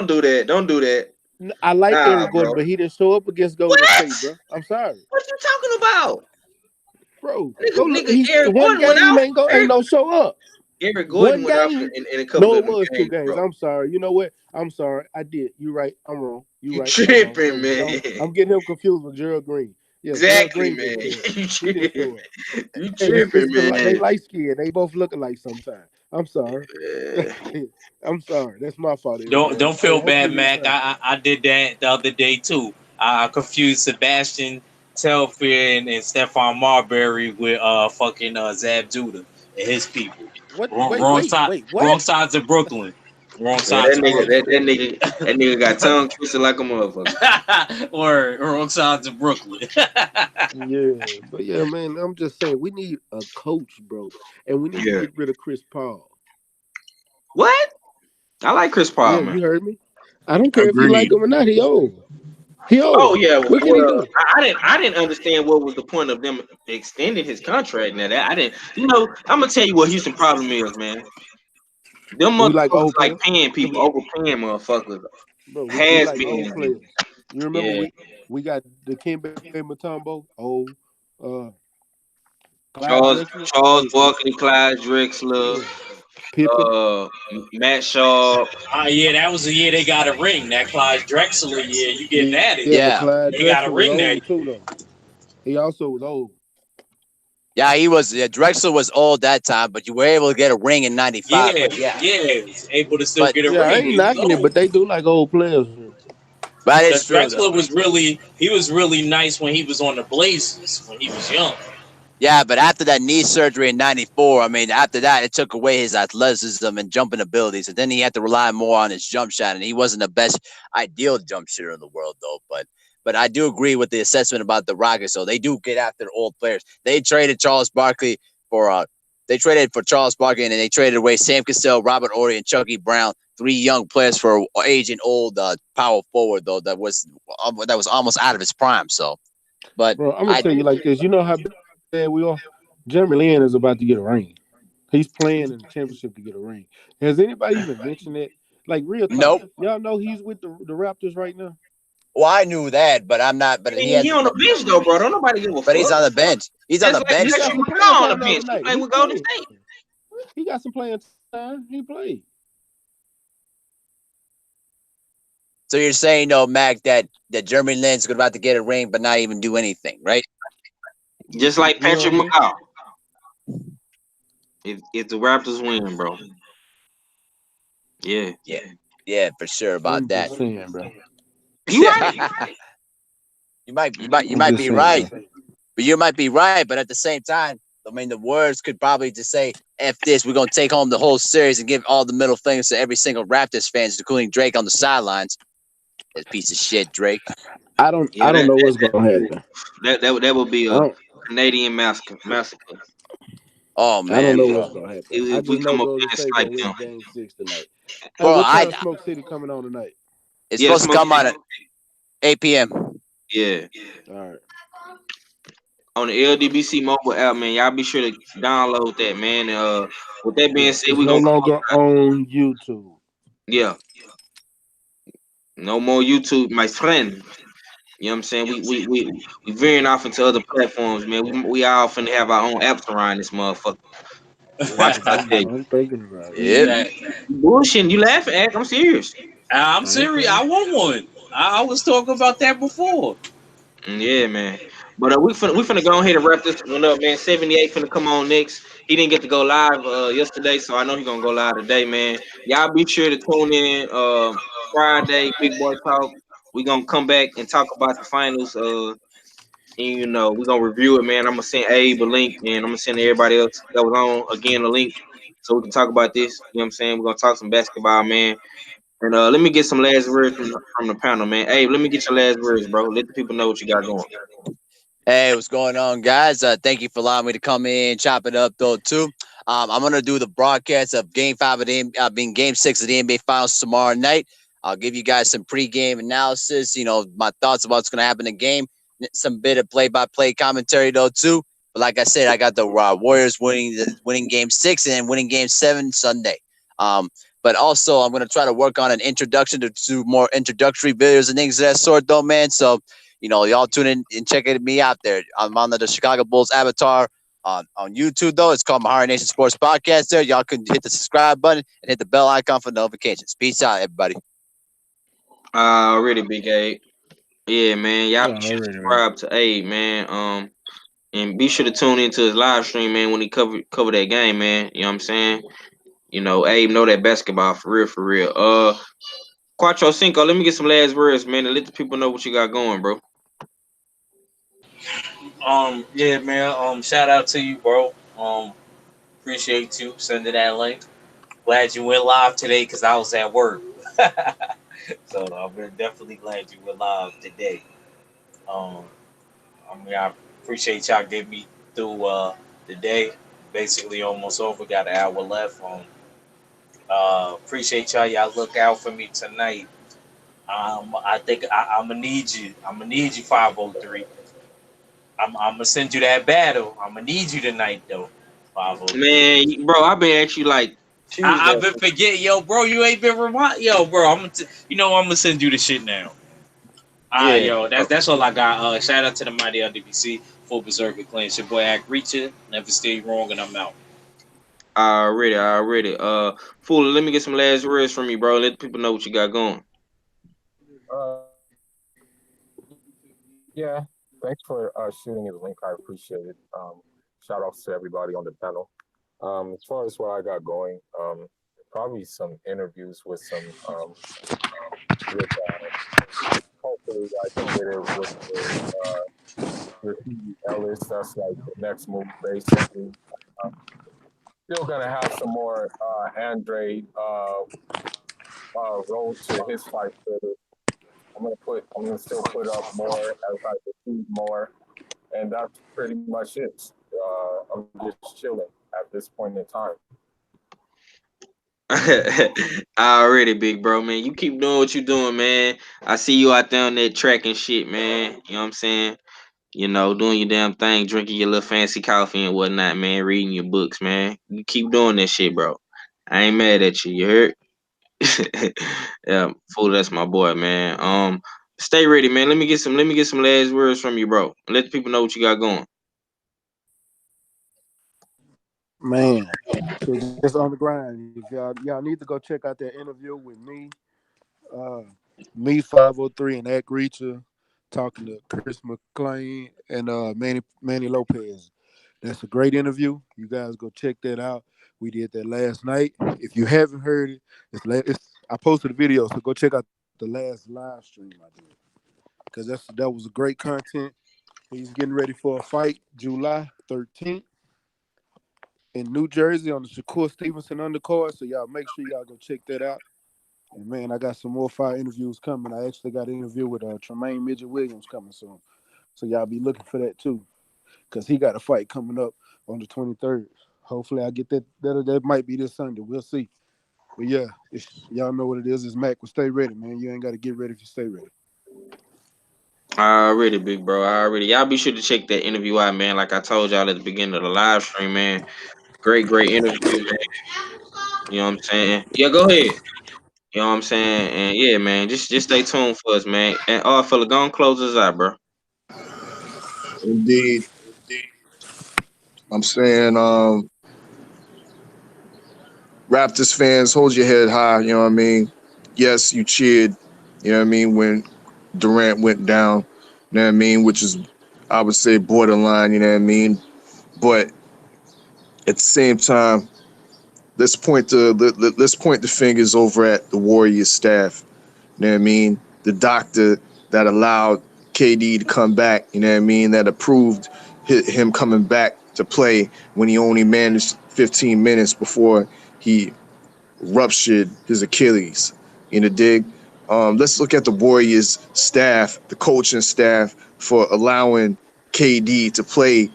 do that. Don't do that. I like Eric Gordon, but he didn't show up against Golden State, bro. I'm sorry. What you talking about, bro? Eric Gordon ain't no show up. Eric Gordon went out in a couple of games. No, it was 2 games. Bro. I'm sorry. You know what? I'm sorry. I did. You're right. I'm wrong. You right. Tripping, man. I'm getting him confused with Gerald Green. Yeah, exactly, man. You tripping, man. They light skinned. They both look alike sometimes. I'm sorry. I'm sorry. That's my fault. Don't feel bad, Mac. I did that the other day too. I confused Sebastian Telfair and Stephon Marbury with fucking Zab Judah and his people. Wrong sides of Brooklyn. Wrong side. That nigga got tongue twisted like a motherfucker. Or wrong sides of Brooklyn. Yeah, but yeah, man, I'm just saying we need a coach, bro, and we need to get rid of Chris Paul. What? I like Chris Paul, man. You heard me. I don't care if you like him or not. He old. He Oh old. yeah, What can he well, do? I didn't understand what was the point of them extending his contract. Now that I didn't, I'm gonna tell you what Houston problem is, man. Them We like motherfuckers old like players, paying people, overpaying motherfuckers. bro. We Has like old been, players. You remember yeah. we got the Kimbe Mutombo, old uh Clyde Charles Drexler, Charles old. Barkley, Clyde Drexler, Yeah. Pippen. Matt Shaw. Yeah, that was the year they got a ring. That Clyde Drexler year. You getting at it? Yeah, but Yeah. Clyde They got a Drexler was ring that. old too though. He also was old. Yeah, he was. Yeah, Drexler was old that time, but you were able to get a ring in '95. Yeah, But yeah, yeah, was able to still but get a Yeah, I ring. ain't He was knocking it, old. but they do like old players. that is Because true Drexler though. was really nice when he was on the Blazers when he was young. Yeah, but after that knee surgery in '94, I mean, after that, it took away his athleticism and jumping abilities, and then he had to rely more on his jump shot, and he wasn't the best ideal jump shooter in the world, though. But I do agree with the assessment about the Rockets. So they do get after old players. They traded Charles Barkley for Charles Barkley, and then they traded away Sam Cassell, Robert Horry, and Chucky Brown, three young players for aging old power forward though that was almost out of his prime. So, but Bro, I'm gonna I tell you like this. You know how bad we are. Jeremy Lin is about to get a ring. He's playing in the championship to get a ring. Has anybody even mentioned it? Like real talk, nope. y'all know he's with the Raptors right now. Well, I knew that, but I'm not. But he He has. on the bench though, bro. Don't nobody give a But he's fuck. on the bench. He's on Just the like He bench got though. some Patrick playing McCaw on the time the bench. other He night. played He with Golden played. State. He got some playing time. He played. So you're saying, though, Mac, that Jeremy Lin's about to get a ring, but not even do anything, right? Just like You know Patrick what I mean? McCaw. If the Raptors win, bro. Yeah. Yeah, yeah, for sure about I'm that. just saying, bro. You right. You I'm might just be saying, right, bro. but you might be right. But at the same time, I mean, the words could probably just say, "F this." We're gonna take home the whole series and give all the middle fingers to every single Raptors fans, including Drake on the sidelines. That piece of shit, Drake. Yeah, I don't know what's gonna happen. that would be I a don't Canadian massacre. Oh I don't man, know bro, what's gonna happen. I If we just know come up Golden there and State snipe gonna win them. Game 6 tonight. Hey, bro, what time Smoke City coming on tonight? it's Yeah, supposed to Smoke come City. on at 8 p.m. Yeah. All right. On the LDBC mobile app, man. Y'all be sure to download that, man. With that being Yeah, said, it's we no gonna longer on YouTube. yeah. No more YouTube, my friend. You know what I'm saying? We veering off into other platforms, man. We all finna have our own apps around this motherfucker. Watch I'm, what I tell you. I'm thinking about it. Yep. That, You bullshitting, you laughing, Act. I'm serious. I'm serious. Okay. I want one. I was talking about that before. Yeah, man. But we finna go ahead and wrap this one up, man. 78 finna come on next. He didn't get to go live yesterday, so I know he's gonna go live today, man. Y'all be sure to tune in Friday, Big Boy Talk. We gonna come back and talk about the finals. And we're gonna review it, man. I'm gonna send Abe a link, and I'm gonna send everybody else that was on again a link so we can talk about this. You know what I'm saying? We're gonna talk some basketball, man. And let me get some last words from the panel, man. Abe, let me get your last words, bro. Let the people know what you got going. Hey, what's going on, guys? Thank you for allowing me to come in, chop it up, though, too. I'm gonna do the broadcast of Game 5 of being Game 6 of the NBA Finals tomorrow night. I'll give you guys some pregame analysis. My thoughts about what's gonna happen in the game. Some bit of play-by-play commentary, though, too. But like I said, I got the Warriors winning Game 6 and winning Game 7 Sunday. But also, I'm gonna try to work on an introduction to more introductory videos and things of that sort, though, man. So. Y'all tune in and check me out there. I'm on the Chicago Bulls avatar on YouTube, though. It's called Mahara Nation Sports Podcast there. Y'all can hit the subscribe button and hit the bell icon for notifications. Peace out, everybody. Already, Big Abe. Yeah, man. Y'all Yeah, be sure to already, man. subscribe to Abe, man. And be sure to tune into his live stream, man, when he cover that game, man. You know what I'm saying? Abe know that basketball for real, for real. Quattro Cinco, let me get some last words, man, and let the people know what you got going, bro. Yeah, man. Shout out to you, bro. Appreciate you sending that link. Glad you went live today because I was at work. So I'm definitely glad you went live today. Um, I appreciate y'all getting me through the day. Basically, almost over. Got an hour left. Appreciate y'all. Y'all look out for me tonight. I think I'm gonna need you. I'm gonna need you 503. I'm gonna send you that battle. I'm gonna need you tonight though. 503. Man, bro, I've been actually like I've Tuesday. been forgetting, yo, bro. You ain't been remind, yo, bro. I'm gonna send you the shit now. Yeah, Yo, that's all I got. Shout out to the mighty LDBC, Full Berserker Clan. It's your boy Act Reacher. Never stay wrong, and I'm out. already. Fool, let me get some last words from you, bro. Let people know what you got going. Yeah, thanks for shooting me the link. I appreciate it. Shout outs to everybody on the panel. As far as what I got going, probably some interviews with some with hopefully I can get it with Ellis. That's like the next move, basically. Uh, Still gonna have some more Andre road to his fight footage. I'm gonna still put up more as I proceed more, and that's pretty much it. I'm just chilling at this point in time. Already, big bro, man. You keep doing what you doing, man. I see you out there on that track and shit, man. You know what I'm saying? Doing your damn thing, drinking your little fancy coffee and whatnot, man. Reading your books, man. You keep doing that shit, bro. I ain't mad at you. You heard? Yeah, fool. That's my boy, man. Stay ready, man. Let me get some last words from you, bro. Let the people know what you got going. Man, so just on the grind. If y'all need to go check out that interview with uh, me 503 and Act Reacher talking to Chris McClain and Manny Lopez. That's a great interview. You guys go check that out. We did that last night. If you haven't heard it, I posted a video, so go check out the last live stream I did because that was a great content. He's getting ready for a fight July 13th in New Jersey on the Shakur Stevenson undercard. So y'all make sure y'all go check that out. And man, I got some more fire interviews coming. I actually got an interview with Tremaine Midget Williams coming soon. So y'all be looking for that too. Because he got a fight coming up on the 23rd. Hopefully I get that. That might be this Sunday. We'll see. But yeah, y'all know what it is. It's Mac. Well, stay ready, man. You ain't got to get ready if you stay ready. Already, big bro. Already. Y'all be sure to check that interview out, man. Like I told y'all at the beginning of the live stream, man. Great interview, man. You know what I'm saying? Yeah, go ahead. You know what I'm saying? And yeah, man, just stay tuned for us, man. And fella, go and close us out, bro. Indeed. I'm saying, Raptors fans, hold your head high. You know what I mean? Yes, you cheered. You know what I mean when Durant went down. You know what I mean, which is, I would say, borderline. You know what I mean, but at the same time, let's point the fingers over at the Warriors staff. You know what I mean? The doctor that allowed KD to come back. You know what I mean? That approved him coming back to play when he only managed 15 minutes before he ruptured his Achilles. In the dig. Let's look at the Warriors staff, the coaching staff, for allowing KD to play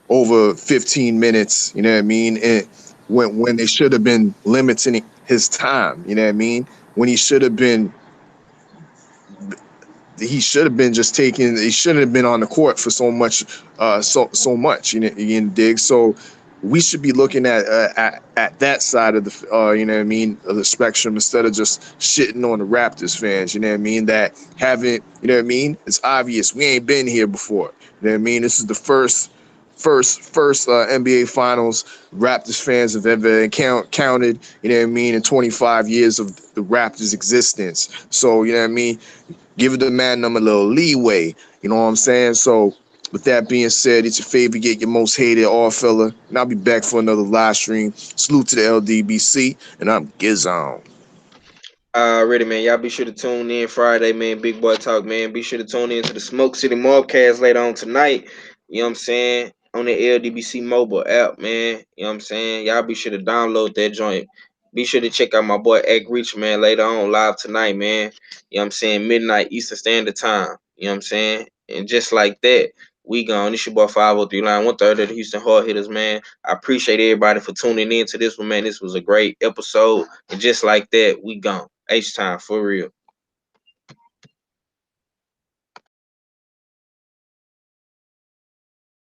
over 15 minutes. You know what I mean? And when they should have been limiting his time. You know what I mean? When he should have been just taking. He shouldn't have been on the court for so much, so much. You know, dig. So we should be looking at that side of the, you know what I mean, of the spectrum instead of just shitting on the Raptors fans. You know what I mean? That haven't. You know what I mean? It's obvious we ain't been here before. You know what I mean? This is the first NBA Finals Raptors fans have ever counted. You know what I mean? In 25 years of the Raptors' existence. So you know what I mean? Give the man them a little leeway. You know what I'm saying? So with that being said, it's your favorite, get your most hated all fella. And I'll be back for another live stream. Salute to the LDBC, and I'm Gizon. Already, man. Y'all be sure to tune in Friday, man. Big Boy Talk, man. Be sure to tune in to the Smoke City Mobcast later on tonight. You know what I'm saying? On the LDBC mobile app, man. You know what I'm saying? Y'all be sure to download that joint. Be sure to check out my boy Egg Reach, man, later on live tonight, man. You know what I'm saying? Midnight Eastern Standard Time. You know what I'm saying? And just like that, we gone. This your boy 503 line 130 of the Houston Hard Hitters, man. I appreciate everybody for tuning in to this one, man. This was a great episode. And just like that, we gone. H time for real.